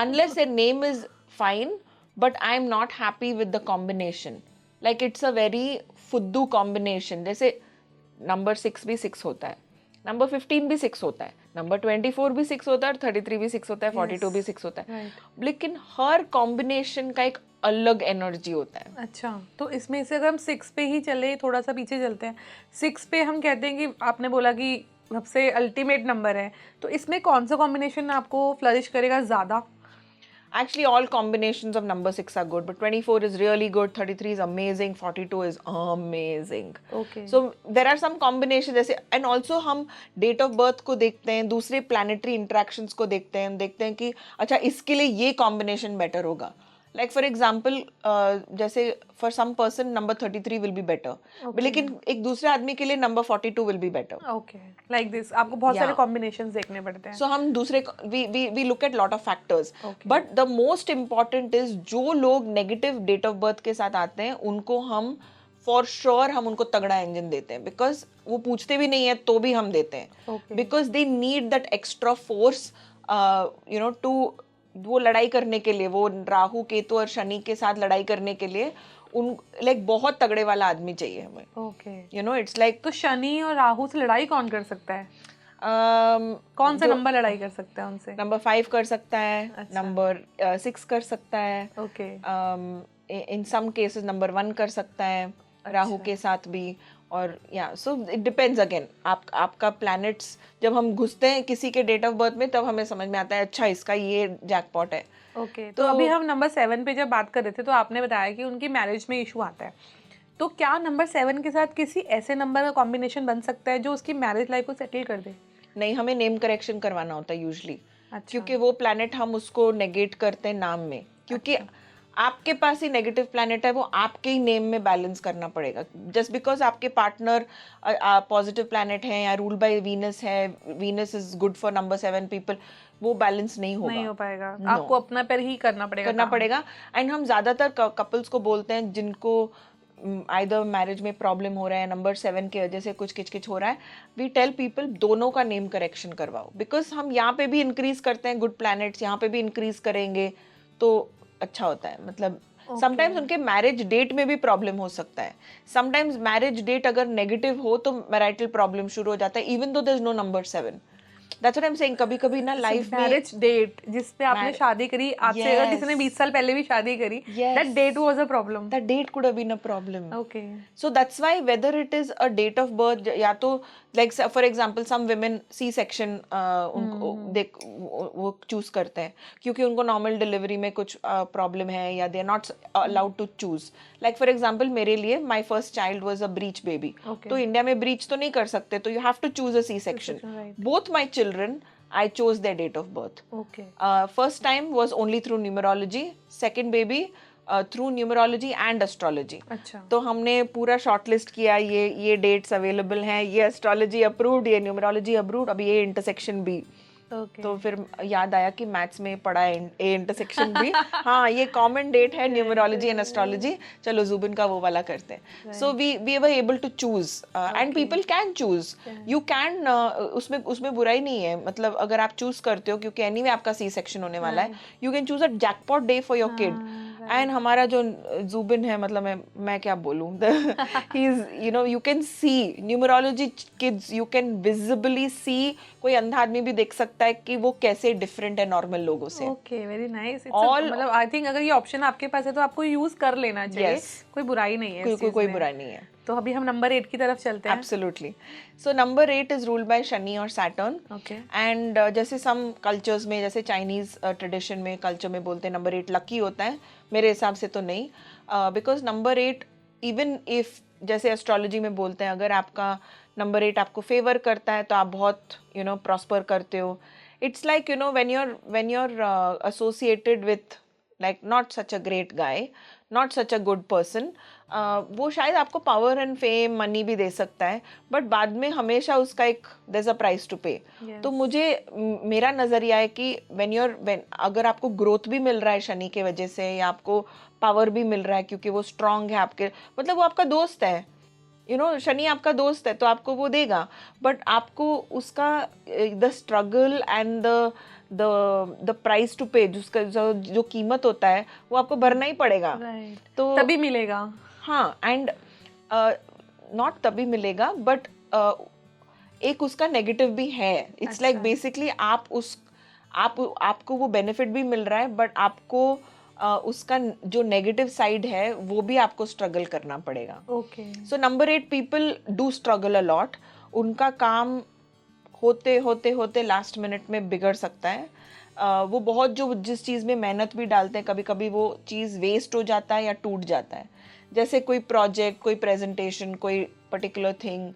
unless their name is fine but I'm not happy with the combination, like it's a very fuddu combination. जैसे number 6 भी 6 होता है, number 15 भी 6 होता है, number 24 भी 6 होता है, और 33 भी 6 होता है, 42 भी 6 होता है, लेकिन हर कॉम्बिनेशन का एक अलग एनर्जी होता है. अच्छा, तो इसमें से अगर हम 6 पे ही चले, थोड़ा सा पीछे चलते हैं, 6 पे हम कहते हैं कि आपने बोला कि सबसे अल्टीमेट नंबर है, तो इसमें कौन सा कॉम्बिनेशन आपको फ्लरिश करेगा ज़्यादा? Actually, all combinations of number 6 are good, but 24 is really good, 33 is amazing, 42 is amazing. Okay. So there are some combinations जैसे, and also हम date of birth को देखते हैं, दूसरे planetary interactions को देखते हैं कि अच्छा इसके लिए ये combination better होगा. Like for example, जैसे for some person number 33 will be better, लेकिन एक दूसरे आदमी के लिए number 42 will be better. Okay, like this. आपको बहुत सारे combinations देखने पड़ते हैं. So हम दूसरे we look at lot of factors. But the most important is जो लोग negative date of birth के साथ आते हैं उनको हम for sure हम उनको तगड़ा engine देते हैं, because वो पूछते भी नहीं है तो भी हम देते हैं, because they need that extra force, you know, to वो लड़ाई करने के लिए, वो राहु केतु और शनि के साथ लड़ाई करने के लिए उन लाइक बहुत तगड़े वाला आदमी चाहिए हमें. Okay, you know it's like, तो शनि और राहु से लड़ाई कौन कर सकता है? कौन सा नंबर लड़ाई कर सकता है उनसे? नंबर 5 कर सकता है, नंबर 6 कर सकता है, ओके, इन सम केसेस नंबर 1 कर सकता है राहु के साथ भी. और या सो इट डिपेंड्स अगेन, आपका प्लैनेट्स जब हम घुसते हैं किसी के डेट ऑफ बर्थ में तब हमें समझ में आता है अच्छा इसका ये जैकपॉट है. ओके, तो अभी हम नंबर 7 पे जब बात कर रहे थे तो आपने बताया कि उनकी मैरिज में इशू आता है, तो क्या नंबर 7 के साथ किसी ऐसे नंबर का कॉम्बिनेशन बन सकता है जो उसकी मैरिज लाइफ को सेटल कर दे? नहीं, हमें नेम करेक्शन करवाना होता है यूजली. क्योंकि वो प्लैनेट हम उसको नेगेट करते हैं नाम में, क्योंकि आपके पास ही नेगेटिव प्लैनेट है, वो आपके ही नेम में बैलेंस करना पड़ेगा. जस्ट बिकॉज आपके पार्टनर पॉजिटिव प्लैनेट है या रूल बाय वीनस है, Venus is good for number 7 people, वो बैलेंस नहीं हो पाएगा. आपको अपना पर ही करना पड़ेगा. एंड हम ज्यादातर कपल्स को बोलते हैं जिनको आइदर मैरिज में प्रॉब्लम हो रहा है, नंबर 7 की वजह से कुछ किचकिच हो रहा है, वी टेल पीपल दोनों का नेम करेक्शन करवाओ, बिकॉज हम यहाँ पे भी इंक्रीज करते हैं गुड प्लैनेट्स, यहाँ पे भी इंक्रीज करेंगे तो अच्छा होता है. मतलब समटाइम्स उनके मैरिज डेट में भी प्रॉब्लम हो सकता है. समटाइम्स मैरिज डेट अगर नेगेटिव हो तो मैरिटल प्रॉब्लम शुरू हो जाता है, even though there is no number 7. That's what I'm saying. कभी-कभी ना लाइफ में मैरिज डेट जिस पे आपने शादी करी, आपसे अगर किसी ने 20 साल पहले भी शादी करी, that date was a problem. That date could have been a problem. Okay. So that's why whether it is a date of birth या तो like for example some women C-section उनको वो choose करते हैं क्योंकि उनको normal delivery में कुछ problem है या they are not allowed to choose. Like for example मेरे लिए my first child was a breech baby. तो इंडिया में breech तो नहीं कर सकते, तो you have to choose a C-section. Both my children I chose their date of birth. Okay. First time was only through numerology. Second baby through numerology and astrology. अच्छा. तो हमने पूरा शॉर्टलिस्ट किया, ये डेट्स अवेलेबल हैं, ये astrology approved, ये numerology approved, अभी ये इंटरसेक्शन भी. तो फिर याद आया कि मैथ्स में पढ़ा है ए इंटरसेक्शन भी. हाँ, ये कॉमन डेट है न्यूमरोलॉजी एंड एस्ट्रोलॉजी, चलो जुबिन का वो वाला करते हैं. So we were able to choose and people can choose, you can, उसमें बुराई नहीं है. मतलब अगर आप चूज करते हो, क्योंकि एनीवे आपका सी सेक्शन होने वाला है, you can choose a jackpot day for your kid. And हमारा जो जुबिन है, मतलब मैं क्या बोलूँ, he is, you know, you can see numerology kids, you can visibly see, कोई अंधा आदमी भी देख सकता है कि वो कैसे डिफरेंट है नॉर्मल लोगों से. Okay, very nice. मतलब आई थिंक अगर ये ऑप्शन आपके पास है तो आपको यूज कर लेना चाहिए. कोई बुराई नहीं है, कोई बुराई नहीं है. तो अभी हम नंबर 8 की तरफ चलते हैं. Absolutely. So number 8 is ruled by Shani or Saturn. Okay. And जैसे some cultures में, जैसे Chinese tradition में, culture में बोलते हैं number 8 lucky होता है, मेरे हिसाब से तो नहीं. Because number 8 even if जैसे astrology में बोलते हैं, अगर आपका number 8 आपको favor करता है तो आप बहुत prosper करते हो. It's like when you're associated with like not such a great guy, not such a good person, वो शायद आपको पावर एंड फेम मनी भी दे सकता है, बट बाद में हमेशा उसका एक there's a price to pay. तो मुझे मेरा नजरिया है कि when अगर आपको ग्रोथ भी मिल रहा है शनि के वजह से, या आपको पावर भी मिल रहा है क्योंकि वो स्ट्रांग है आपके, मतलब वो आपका दोस्त है, शनि आपका दोस्त है तो आपको वो देगा, बट आपको उसका the struggle and the price to pay, जिसका जो कीमत होता है वो आपको भरना ही पड़ेगा. तो तभी मिलेगा. हाँ, एंड नॉट तभी मिलेगा, बट एक उसका नेगेटिव भी है. इट्स लाइक बेसिकली आपको वो बेनिफिट भी मिल रहा है, बट आपको उसका जो नेगेटिव साइड है वो भी आपको स्ट्रगल करना पड़ेगा. Okay. So number 8 people do struggle a lot. उनका काम होते होते होते लास्ट मिनट में बिगड़ सकता है. वो बहुत जिस चीज़ में मेहनत भी डालते हैं, कभी कभी वो चीज़ वेस्ट हो जाता है या टूट जाता है. जैसे कोई प्रोजेक्ट, कोई प्रेजेंटेशन, कोई पर्टिकुलर थिंग,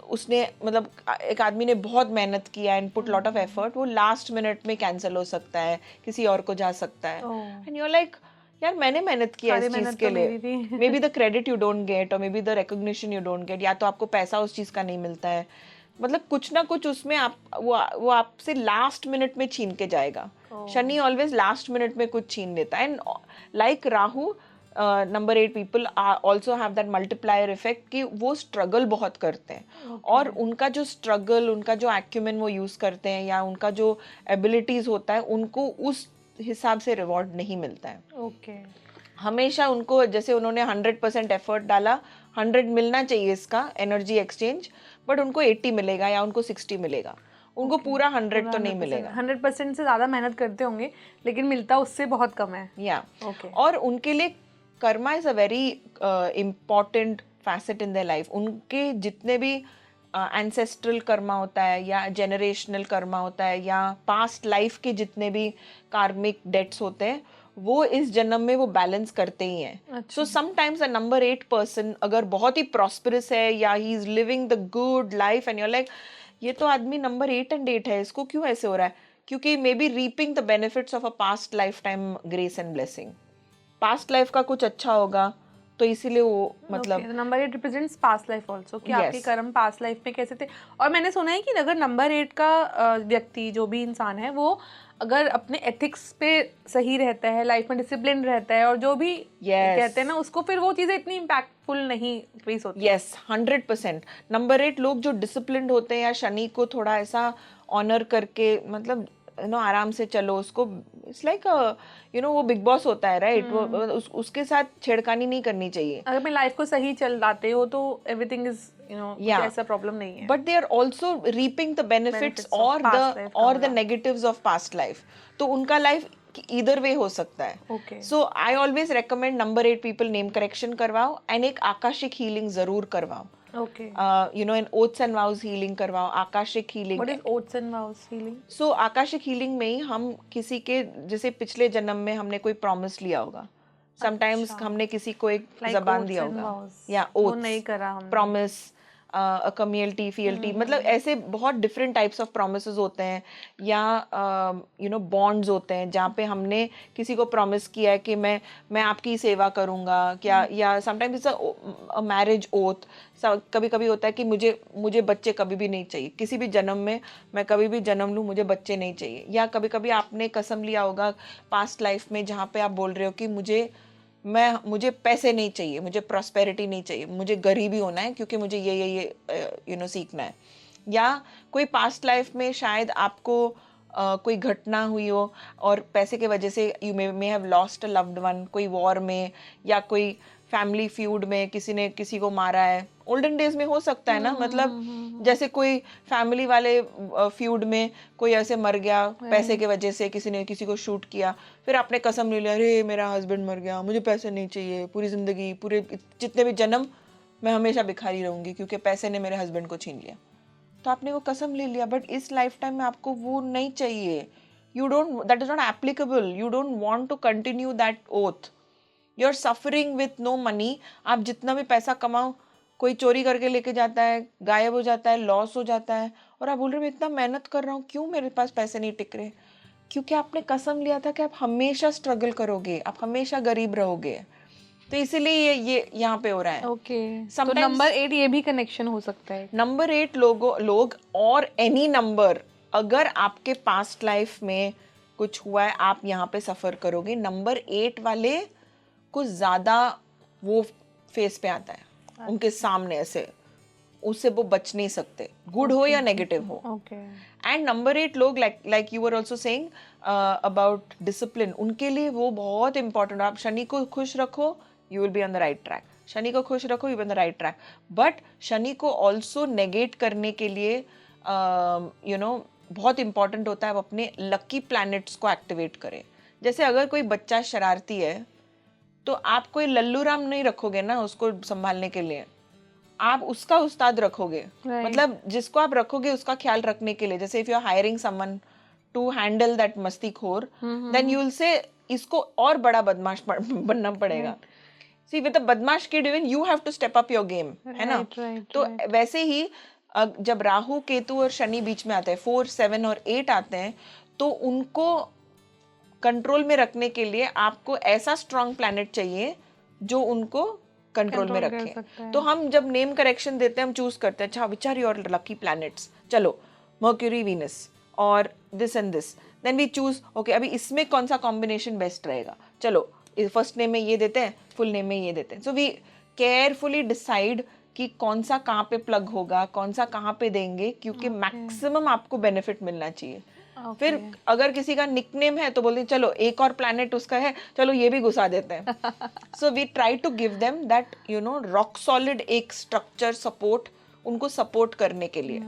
उसने मतलब एक आदमी ने बहुत मेहनत किया and put lot of effort, वो लास्ट मिनट में कैंसिल हो सकता है, किसी और को जा सकता है. एंड यू लाइक यार मैंने मेहनत किया इस चीज के लिए, may be the credit you don't get or may be the recognition you don't get, या तो आपको पैसा उस चीज का नहीं मिलता है. मतलब कुछ ना कुछ उसमें वो आपसे लास्ट मिनट में छीन के जाएगा. शनि ऑलवेज लास्ट मिनट में कुछ छीन लेता है. And like Rahu, number 8 people also have that multiplier effect कि वो स्ट्रगल बहुत करते हैं. और उनका जो स्ट्रगल, उनका जो एक्यूमेन वो यूज करते हैं, या उनका जो एबिलिटीज होता है, उनको उस हिसाब से रिवॉर्ड नहीं मिलता है. हमेशा उनको, जैसे उन्होंने 100% एफर्ट डाला, 100 मिलना चाहिए इसका एनर्जी एक्सचेंज, बट उनको 80 मिलेगा या उनको 60 मिलेगा. उनको पूरा 100 तो नहीं मिलेगा. 100% से ज्यादा मेहनत करते होंगे, लेकिन मिलता उससे बहुत कम है. या और उनके लिए Karma is a very important facet in their life. उनके जितने भी एंसेस्ट्रल कर्मा होता है, या जेनरेशनल कर्मा होता है, या पास्ट लाइफ के जितने भी कार्मिक डेट्स होते हैं, वो इस जन्म में वो बैलेंस करते ही हैं. So sometimes a number 8 person अगर बहुत ही प्रॉस्परस है, या he is living the good life, and you are like ये तो आदमी नंबर 8 एंड 8 है, इसको क्यों ऐसे हो रहा है? क्योंकि may be reaping the benefits of a past life time grace and blessing. Past life का कुछ अच्छा होगा तो इसीलिए वो मतलब number 8 represents past life also, कि आपके कर्म पास्ट लाइफ में कैसे थे. और मैंने सुना है कि अगर नंबर 8 का व्यक्ति, जो भी इंसान है, वो अगर अपने एथिक्स पे सही रहता है, लाइफ में डिसिप्लिन रहता है, और जो भी कहते हैं ना, उसको फिर वो चीजें इतनी इम्पैक्टफुल नहीं फेस होती. 100%. नंबर 8 लोग जो डिसिप्लिन्ड होते हैं, या शनि को थोड़ा ऐसा ऑनर करके, मतलब आराम से चलो, उसको इट्स लाइक वो बिग बॉस होता है, राइट? वो उसके साथ छेड़खानी नहीं करनी चाहिए. अगर अपनी लाइफ को सही चलाते हो तो एवरीथिंग इज ऐसा प्रॉब्लम नहीं है. But they are also reaping the benefits और the negatives of past life. तो उनका लाइफ इधर वे हो सकता है. So I always recommend number 8 people name correction करवाओ, एंड एक आकाशिक हीलिंग जरूर करवाओ. In oaths and vows healing करवाओ. Akashic healing. What is oaths and vows healing? So Akashic healing में ही हम किसी के, जैसे पिछले जन्म में हमने कोई प्रॉमिस लिया होगा, समटाइम्स हमने किसी को एक जबान दिया होगा, या ओथ नहीं करा हमने, प्रॉमिस, कम्युनिटी फील्टी, मतलब ऐसे बहुत डिफरेंट टाइप्स ऑफ प्रोमिसेस होते हैं, या बॉन्ड्स होते हैं जहाँ पे हमने किसी को प्रॉमिस किया है कि मैं आपकी सेवा करूँगा क्या, या sometimes it's a marriage oath. कभी कभी होता है कि मुझे बच्चे कभी भी नहीं चाहिए, किसी भी जन्म में मैं कभी भी जन्म लूँ, मुझे बच्चे नहीं चाहिए. या कभी कभी आपने कसम लिया होगा पास्ट लाइफ में, जहाँ पे आप बोल रहे हो कि मुझे पैसे नहीं चाहिए, मुझे प्रॉस्पेरिटी नहीं चाहिए, मुझे गरीबी होना है क्योंकि मुझे ये सीखना है. या कोई पास्ट लाइफ में शायद आपको कोई घटना हुई हो, और पैसे के वजह से you may have lost a loved one, कोई वॉर में, या कोई फैमिली फ्यूड में किसी ने किसी को मारा है. ओल्डन डेज में हो सकता है ना, मतलब जैसे कोई फैमिली वाले फ्यूड में कोई ऐसे मर गया पैसे के वजह से, किसी ने किसी को शूट किया, फिर आपने कसम ले लिया, अरे मेरा हस्बैंड मर गया, मुझे पैसे नहीं चाहिए, पूरी जिंदगी, पूरे जितने भी जन्म मैं हमेशा भिखारी रहूंगी क्योंकि पैसे ने मेरे हस्बैंड को छीन लिया। तो आपने वो कसम ले लिया, बट इस लाइफ टाइम में आपको वो नहीं चाहिए। You don't, that is not applicable, you don't want to continue that oath. You are suffering with no money. आप जितना भी पैसा कमाओ, कोई चोरी करके लेके जाता है, गायब हो जाता है, लॉस हो जाता है, और आप बोल रहे हो मैं इतना मेहनत कर रहा हूँ, क्यों मेरे पास पैसे नहीं टिक रहे? क्योंकि आपने कसम लिया था कि आप हमेशा स्ट्रगल करोगे, आप हमेशा गरीब रहोगे। तो इसीलिए ये यहाँ पे हो रहा है। ओके, तो Sometimes- नंबर 8 ये भी कनेक्शन हो सकता है। नंबर 8 लोग और एनी नंबर, अगर आपके पास्ट लाइफ में कुछ हुआ है, आप यहाँ पे सफर करोगे। नंबर 8 वाले कुछ ज्यादा वो फेस पे आता है उनके सामने, ऐसे उससे वो बच नहीं सकते, गुड हो या नेगेटिव हो। ओके, एंड नंबर 8 लोग, like you were also saying about discipline, उनके लिए वो बहुत इंपॉर्टेंट। आप शनि को खुश रखो, you will be on the right track. Shani को खुश रखो, you will be on the right track. But Shani को ऑल्सो नेगेट करने के लिए बहुत इंपॉर्टेंट होता है आप अपने लकी प्लैनेट्स को एक्टिवेट करें। जैसे अगर कोई बच्चा शरारती है तो आप कोई लल्लू राम नहीं रखोगे ना उसको संभालने के लिए, आप उसका उस्ताद रखोगे। मतलब जिसको आप रखोगे उसका ख्याल रखने के लिए। जैसे if you are hiring someone to handle that मस्तीखोर, देन यू विल से इसको और बड़ा बदमाश बनना पड़ेगा। सी विद द बदमाश kid even you have to step up your game, है ना? तो वैसे ही जब राहु केतु और शनि बीच में आते हैं, 4, 7 और 8 आते हैं, तो उनको कंट्रोल में रखने के लिए आपको ऐसा स्ट्रॉन्ग प्लैनेट चाहिए जो उनको कंट्रोल में रखे। तो हम जब नेम करेक्शन देते हैं, हम चूज करते हैं, अच्छा which are your lucky planets, चलो मर्क्यूरी, वीनस और this and this, then we choose okay अभी इसमें कौन सा कॉम्बिनेशन बेस्ट रहेगा, चलो फर्स्ट नेम में ये देते हैं, फुल नेम में ये देते हैं। सो वी केयरफुली डिसाइड कि कौन सा कहाँ पे प्लग होगा, कौन सा कहाँ पे देंगे, क्योंकि मैक्सिमम आपको बेनिफिट मिलना चाहिए। फिर अगर किसी का निकनेम है तो बोलते हैं चलो एक और प्लैनेट उसका है, चलो ये भी घुसा देते हैं। So we try to give them that rock solid एक स्ट्रक्चर, सपोर्ट, उनको सपोर्ट करने के लिए।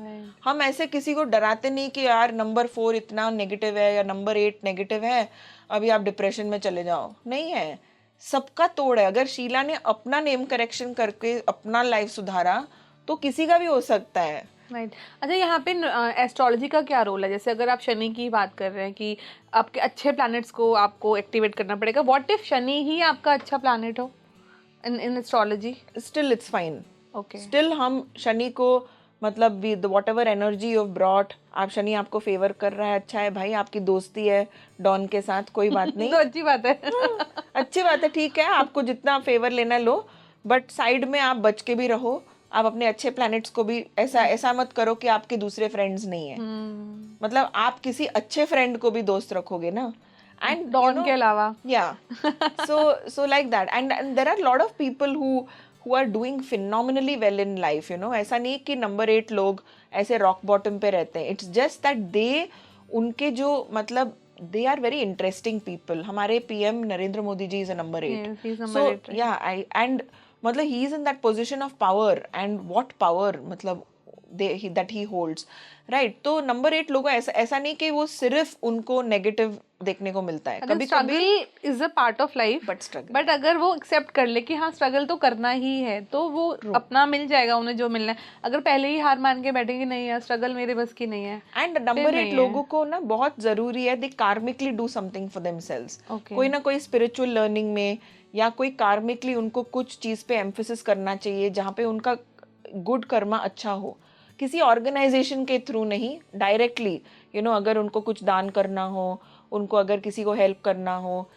हम ऐसे किसी को डराते नहीं कि यार नंबर 4 इतना नेगेटिव है या नंबर 8 नेगेटिव है, अभी आप डिप्रेशन में चले जाओ, नहीं है। सबका तोड़ है। अगर शीला ने अपना नेम करेक्शन करके अपना लाइफ सुधारा तो किसी का भी हो सकता है। राइट। अच्छा, यहाँ पे एस्ट्रोलॉजी का क्या रोल है? जैसे अगर आप शनि की बात कर रहे हैं कि आपके अच्छे प्लैनेट्स को आपको एक्टिवेट करना पड़ेगा, व्हाट इफ शनि ही आपका अच्छा प्लैनेट हो in astrology? Still it's fine. Okay, still हम शनि को मतलब with what ever energy you brought, आप शनि आपको फेवर कर रहा है, अच्छा है भाई, आपकी दोस्ती है डॉन के साथ, कोई बात नहीं। तो अच्छी बात है। अच्छी बात है, ठीक है, आपको जितना फेवर लेना लो, बट साइड में आप बच के भी रहो। आप अपने अच्छे प्लैनेट्स को भी ऐसा मत करो कि आपके दूसरे फ्रेंड्स नहीं है। मतलब आप किसी अच्छे फ्रेंड को भी दोस्त रखोगे ना, एंड डॉन के अलावा, या so like that, and there are a lot of people who are doing phenomenally well in life, ऐसा नहीं कि नंबर 8 लोग ऐसे रॉक बॉटम पे रहते हैं। इट्स जस्ट दैट दे, उनके जो मतलब they are very interesting people. हमारे PM Narendra Modi ji is a number 8. Yes, he's number So 8, right? yeah, and मतलब he is in that position of power, and what power मतलब that he holds, right? तो number 8 लोगों ऐसा नहीं कि वो सिर्फ उनको नेगेटिव देखने को मिलता है। कभी struggle is a part of life, but अगर वो एक्सेप्ट कर ले कि हाँ स्ट्रगल तो करना ही है, तो वो अपना मिल जाएगा उन्हें जो मिलना है। अगर पहले ही हार मान के बैठेंगे नहीं यार स्ट्रगल मेरे बस की नहीं है, एंड नंबर 8 लोगों को ना बहुत जरूरी है, दे कार्मिकली डू समथिंग फॉर देमसेल्व्स। कोई ना कोई स्पिरिचुअल लर्निंग में या कोई कार्मिकली उनको कुछ चीज पे एम्फेसिस करना चाहिए जहाँ पे उनका गुड कर्मा अच्छा हो। किसी ऑर्गेनाइजेशन के थ्रू नहीं, डायरेक्टली अगर उनको कुछ दान करना हो, उनको अगर किसी को हेल्प करना हो,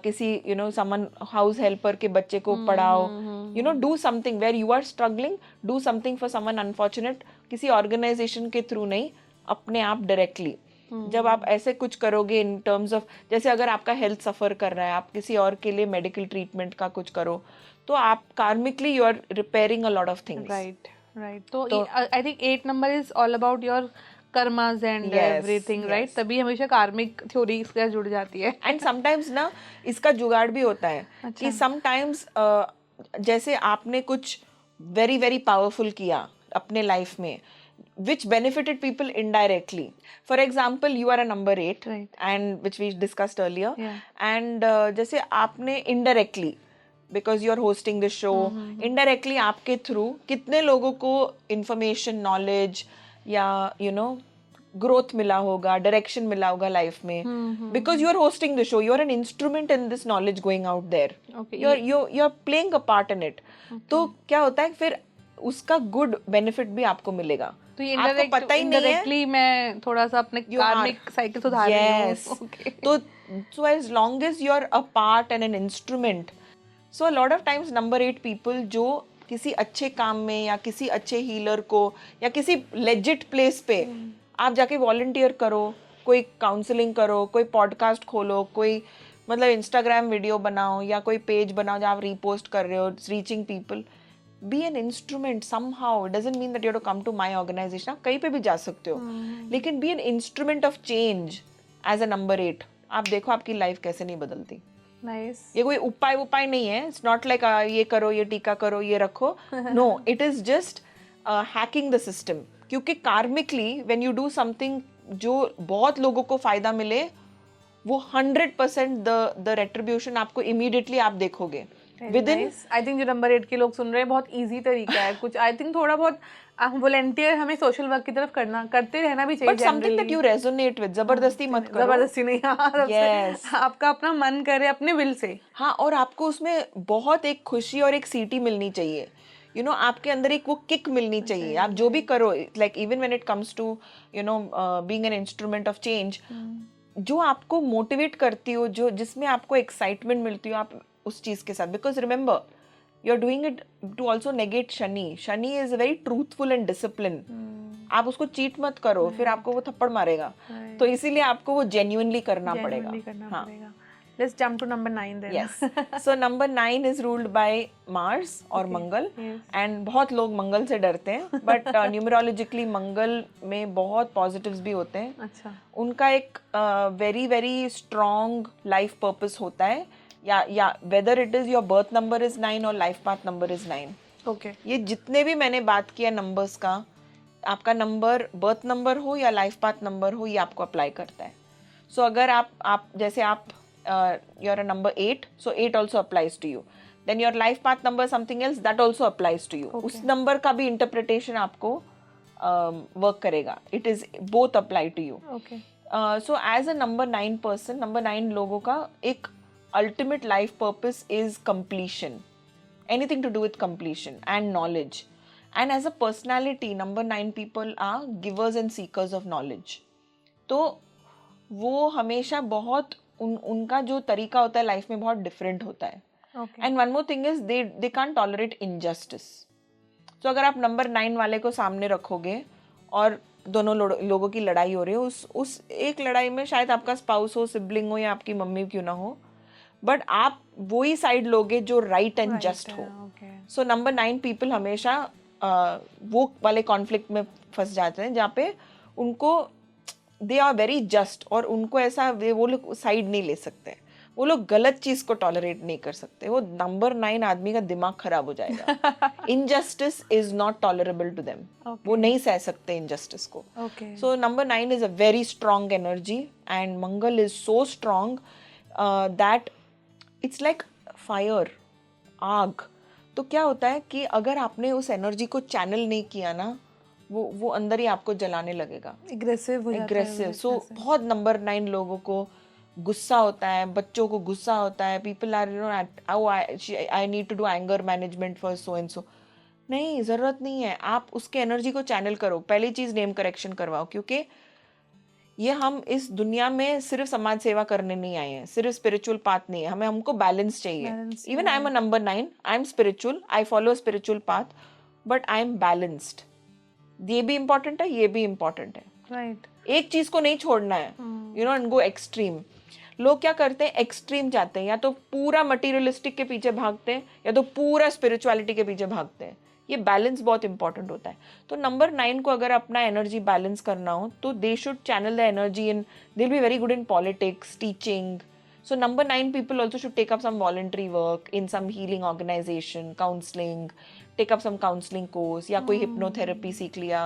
किसी समन हाउस हेल्पर के बच्चे को पढ़ाओ, do something where you are struggling, do something for someone unfortunate, किसी ऑर्गेनाइजेशन के थ्रू नहीं, अपने आप डायरेक्टली। जब आप ऐसे कुछ करोगे इन टर्म्स ऑफ, जैसे अगर आपका हेल्थ सफर कर रहा है, आप किसी और के लिए मेडिकल ट्रीटमेंट का कुछ करो, तो आप karmically you are repairing a lot of things. Right. तो I think 8 number is all about your karmas and everything, right? तभी हमेशा कार्मिक थ्योरी इसके साथ जुड़ जाती है। एंड समटाइम्स ना इसका जुगाड़ भी होता है। अच्छा। कि समटाइम्स जैसे आपने कुछ वेरी वेरी पावरफुल किया अपने लाइफ में, which benefited people indirectly. For example, you are a number 8, right, and which we discussed earlier. Yeah. And जैसे आपने indirectly because you are hosting the show, indirectly आपके through कितने लोगों को information, knowledge या ग्रोथ मिला होगा, डायरेक्शन मिला होगा लाइफ में, because you are hosting the show, you are an instrument in this knowledge going out there, you are playing a part in it. तो क्या होता है फिर उसका गुड बेनिफिट भी आपको मिलेगा. तो ये आपको पता ही नहीं है. indirectly मैं थोड़ा सा अपने कार्मिक साइकिल सुधार रही हूँ. Yes. So as long as you're a part and an instrument, so a lot of times number 8 people जो किसी अच्छे काम में या किसी अच्छे हीलर को या किसी लेजिट प्लेस पे आप जाके वॉलंटियर करो, कोई काउंसलिंग करो, कोई पॉडकास्ट खोलो, कोई मतलब इंस्टाग्राम वीडियो बनाओ या कोई पेज बनाओ जहाँ आप रीपोस्ट कर रहे हो, reaching people. Be an instrument somehow. It doesn't mean that you have to come to my organisation. आप कहीं पे भी जा सकते हो, लेकिन be an instrument of change as a number 8. आप देखो आपकी लाइफ कैसे नहीं बदलती. नाइस. ये कोई उपाय नहीं है. इट्स नॉट लाइक ये करो, ये टीका करो, ये रखो. No, it is just hacking the system. क्योंकि karmically when you do something जो बहुत लोगों को फायदा मिले, वो 100% द रेट्रीब्यूशन आपको इमीडिएटली आप देखोगे विदिन. आई थिंक जो नंबर 8 के लोग सुन रहे हैं, बहुत इजी तरीका है कुछ. आई थिंक थोड़ा बहुत वॉलंटियर हमें सोशल वर्क की तरफ करते रहना भी चाहिए. But something that you resonate with. जबरदस्ती मत करो. जबरदस्ती नहीं. हाँ, Yes. आपका अपना मन करे अपने विल से. हाँ, और आपको उसमें बहुत एक खुशी और एक सीटी मिलनी चाहिए. आपके अंदर एक वो किक मिलनी चाहिए. आप जो भी करो, like even when it comes to being an instrument of change, जो आपको मोटिवेट करती हो, जो जिसमें आपको एक्साइटमेंट मिलती हो, आप उस चीज के साथ. Because remember, you are doing it to also negate Shani. Shani is very truthful and discipline. आप उसको चीट मत करो, फिर आपको वो थप्पड़ मारेगा. तो इसीलिए आपको वो जेन्युइनली करना पड़ेगा. Let's jump to number 9 then. Yes. So number 9 is ruled by Mars और मंगल. And बहुत लोग मंगल से डरते हैं, but numerologically मंगल में बहुत positives भी होते हैं. अच्छा. उनका एक very very strong life purpose होता है. या whether it is your birth number is 9 और life path number is 9. Okay. ये जितने भी मैंने बात किया नंबर्स का, आपका नंबर बर्थ नंबर हो या लाइफ पाथ नंबर हो, ये आपको अप्लाई करता है. सो अगर आप जैसे आप you are a number 8, so 8 also applies to you. Then your life path number something else, that also applies to you. उस नंबर का भी इंटरप्रिटेशन आपको वर्क करेगा. It is both apply to you. Okay. So as a number 9 person, number 9 लोगों का एक ultimate life purpose is completion. Anything to do with completion and knowledge. And as a personality, number 9 people are givers and seekers of knowledge. तो वो हमेशा बहुत उनका जो तरीका होता है लाइफ में बहुत डिफरेंट होता है. And one more thing is they can't tolerate injustice. तो अगर आप नंबर 9 वाले को सामने रखोगे और दोनों लोगों की लड़ाई हो रही है, उस एक लड़ाई में शायद आपका स्पाउस हो, सिबलिंग हो या आपकी मम्मी क्यों ना हो, बट आप वही साइड लोगे जो राइट एंड जस्ट हो. सो नंबर 9 पीपल हमेशा वो वाले कॉन्फ्लिक्ट में फंस जाते हैं जहाँ पे उनको दे आर वेरी जस्ट, और उनको ऐसा वो लोग साइड नहीं ले सकते. वो लोग गलत चीज को टॉलरेट नहीं कर सकते. वो नंबर 9 आदमी का दिमाग खराब हो जाएगा. Injustice is not tolerable to them. वो नहीं सह सकते इनजस्टिस को. So number 9 is a very strong energy and Mangal is so strong that it's like fire, आग. तो क्या होता है कि अगर आपने उस एनर्जी को चैनल नहीं किया ना, वो अंदर ही आपको जलाने लगेगा. एग्रेसिव. सो बहुत नंबर 9 लोगों को गुस्सा होता है, बच्चों को गुस्सा होता है. People are I need to do anger management for so and so. नहीं, जरूरत नहीं है. आप उसके एनर्जी को चैनल करो. पहली चीज नेम करेक्शन करवाओ, क्योंकि ये हम इस दुनिया में सिर्फ समाज सेवा करने नहीं आए हैं, सिर्फ स्पिरिचुअल पाथ नहीं है. हमको बैलेंस चाहिए. Even I am a number 9, I am spiritual, I follow spiritual path, but I am balanced. ये भी इम्पोर्टेंट है, ये भी इम्पोर्टेंट है. राइट. एक चीज को नहीं छोड़ना है, एंड गो एक्सट्रीम. लोग क्या करते हैं, एक्सट्रीम जाते हैं. या तो पूरा मटीरियलिस्टिक के पीछे भागते हैं या तो पूरा स्पिरिचुअलिटी के पीछे भागते हैं. ये बैलेंस बहुत इंपॉर्टेंट होता है. तो नंबर 9 को अगर अपना एनर्जी बैलेंस करना हो तो they should channel the energy in, they will be very good in politics, teaching. So number 9 people also should take up some voluntary work in some healing organization, counseling, take up some counseling course, या कोई hypnotherapy सीख लिया,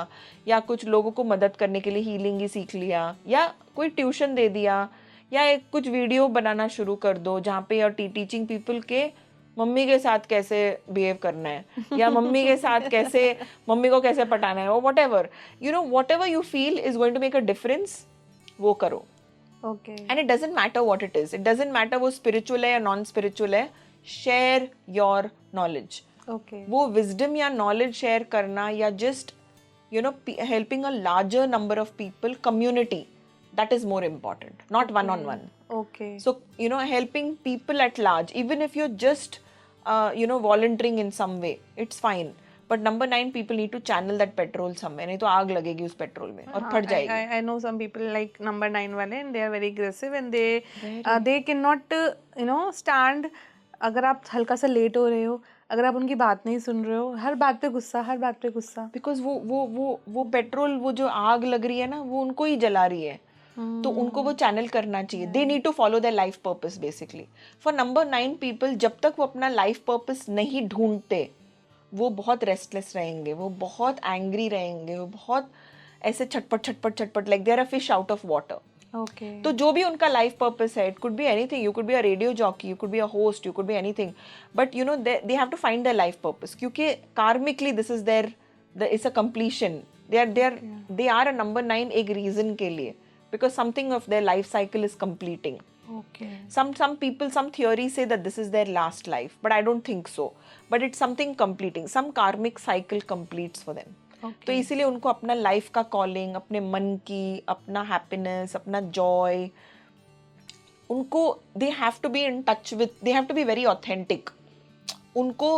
या कुछ लोगों को मदद करने के लिए हीलिंग ही सीख लिया, या कोई ट्यूशन दे दिया, या कुछ वीडियो बनाना शुरू कर दो जहाँ पे you're teaching people के मम्मी के साथ कैसे बिहेव करना है, या मम्मी के साथ कैसे, मम्मी को कैसे पटाना है, और whatever, you know, whatever you feel is going to make a difference, वो करो. Okay. And it doesn't matter what it is. It doesn't matter वो spiritual है या non-spiritual है. Share your knowledge. Okay. वो wisdom या knowledge share करना, या just, you know, helping a larger number of people, community, that is more important, not one-on-one. Okay. So, you know, helping people at large, even if you're just, you know, volunteering in some way, it's fine. But number 9, people need to channel that petrol somewhere. नहीं तो आग लगेगी उस petrol में और फट जाएगी. I know some people like number 9 वाले, and they are very aggressive, and they cannot you know stand. अगर आप हल्का सा लेट हो रहे हो, अगर आप उनकी बात नहीं सुन रहे हो, हर बात पे गुस्सा, हर बात पे गुस्सा. बिकॉज वो पेट्रोल, वो जो आग लग रही है ना, वो उनको ही जला रही है. तो उनको वो चैनल करना चाहिए. They need to follow their life purpose basically. For number 9 people, जब तक वो अपना लाइफ पर्पस नहीं ढूंढते, वो बहुत रेस्टलेस रहेंगे, वो बहुत एंग्री रहेंगे, वो बहुत ऐसे छटपट like they are a fish out of water. Okay. तो जो भी उनका लाइफ पर्पस है, it could be anything. You could be a radio jockey, you could be a host, you could be anything, but you know they have to find their life purpose, क्योंकि karmically this is their, it's a completion. They are a number 9 एक reason के लिए, because something of their life cycle is completing. Okay. Some people, some theories say that this is their last life, but I don't think so. But it's something completing. Some karmic cycle completes for them. Okay. तो इसीलिए उनको अपना life का calling, अपने मन की, अपना happiness, अपना जॉय, उनको they have to be in touch with, they have to be very authentic. उनको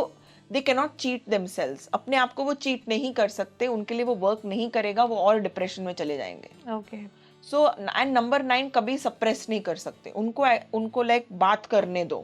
दे कैनॉट चीट देमसेल्व्स. अपने आप को वो चीट नहीं कर सकते. उनके लिए वो वर्क नहीं करेगा, वो और डिप्रेशन में चले जाएंगे. Okay. सो एंड नंबर 9 कभी सप्रेस नहीं कर सकते. उनको लाइक बात करने दो,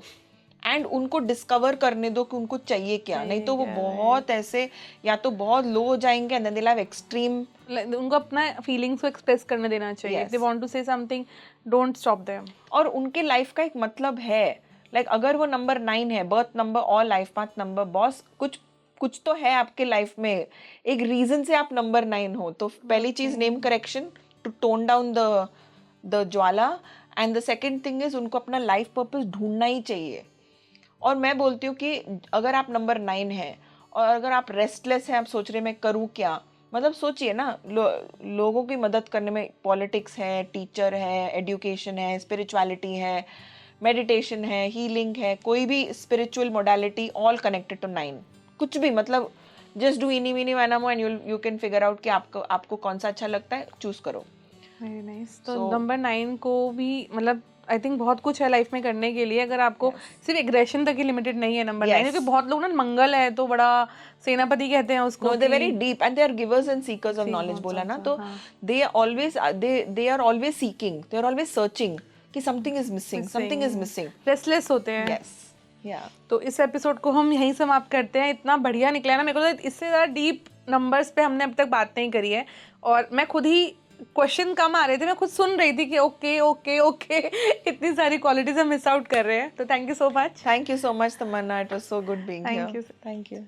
एंड उनको डिस्कवर करने दो कि उनको चाहिए क्या. नहीं तो वो बहुत ऐसे, या तो बहुत लो हो जाएंगे, and then they have extreme. उनको अपना फीलिंग्स को एक्सप्रेस करने देना चाहिए. If they want to say something, don't stop them. और उनके लाइफ का एक मतलब है. लाइक अगर वो नंबर 9 है, बर्थ नंबर और लाइफ पाथ नंबर, बॉस कुछ तो है आपके लाइफ में, एक रीजन से आप नंबर 9 हो. तो पहली चीज name correction to tone down the jwala, and the second thing is उनको अपना लाइफ पर्पस ढूंढना ही चाहिए. और मैं बोलती हूँ कि अगर आप नंबर 9 है और अगर आप रेस्टलेस हैं, आप सोच रहे मैं करूँ क्या, मतलब सोचिए ना, लोगों की मदद करने में पॉलिटिक्स है, टीचर है, एजुकेशन है, स्पिरिचुअलिटी है, मेडिटेशन है, हीलिंग है, कोई भी spiritual modality, all connected to 9. कुछ भी, मतलब just do eeny meeny miny moe and you can figure out कि आपको कौन सा अच्छा लगता है, चूज करो. Very nice. तो नंबर 9 को भी मतलब आई थिंक बहुत कुछ है लाइफ में करने के लिए. अगर आपको सिर्फ एग्रेशन तक ही लिमिटेड नहीं है नंबर 9, क्योंकि बहुत लोग ना मंगल है तो बड़ा सेनापति कहते हैं उसको. They very deep and they are givers and seekers of knowledge बोला ना. तो they are always seeking, they are always searching कि समथिंग इज मिसिंग. रेस्टलेस होते हैं. यस. या तो इस एपिसोड को हम यहीं समाप्त करते हैं. इतना बढ़िया निकला ना, मेरे को तो इससे ज़्यादा डीप नंबर्स पे हमने अब तक बात नहीं करी है. और मैं खुद ही, क्वेश्चन कम आ रहे थे, मैं खुद सुन रही थी कि ओके इतनी सारी क्वालिटीज हम मिस आउट कर रहे हैं. तो thank you so much. Thank you so much Tamanna, it was so good being here. Thank you. Thank you.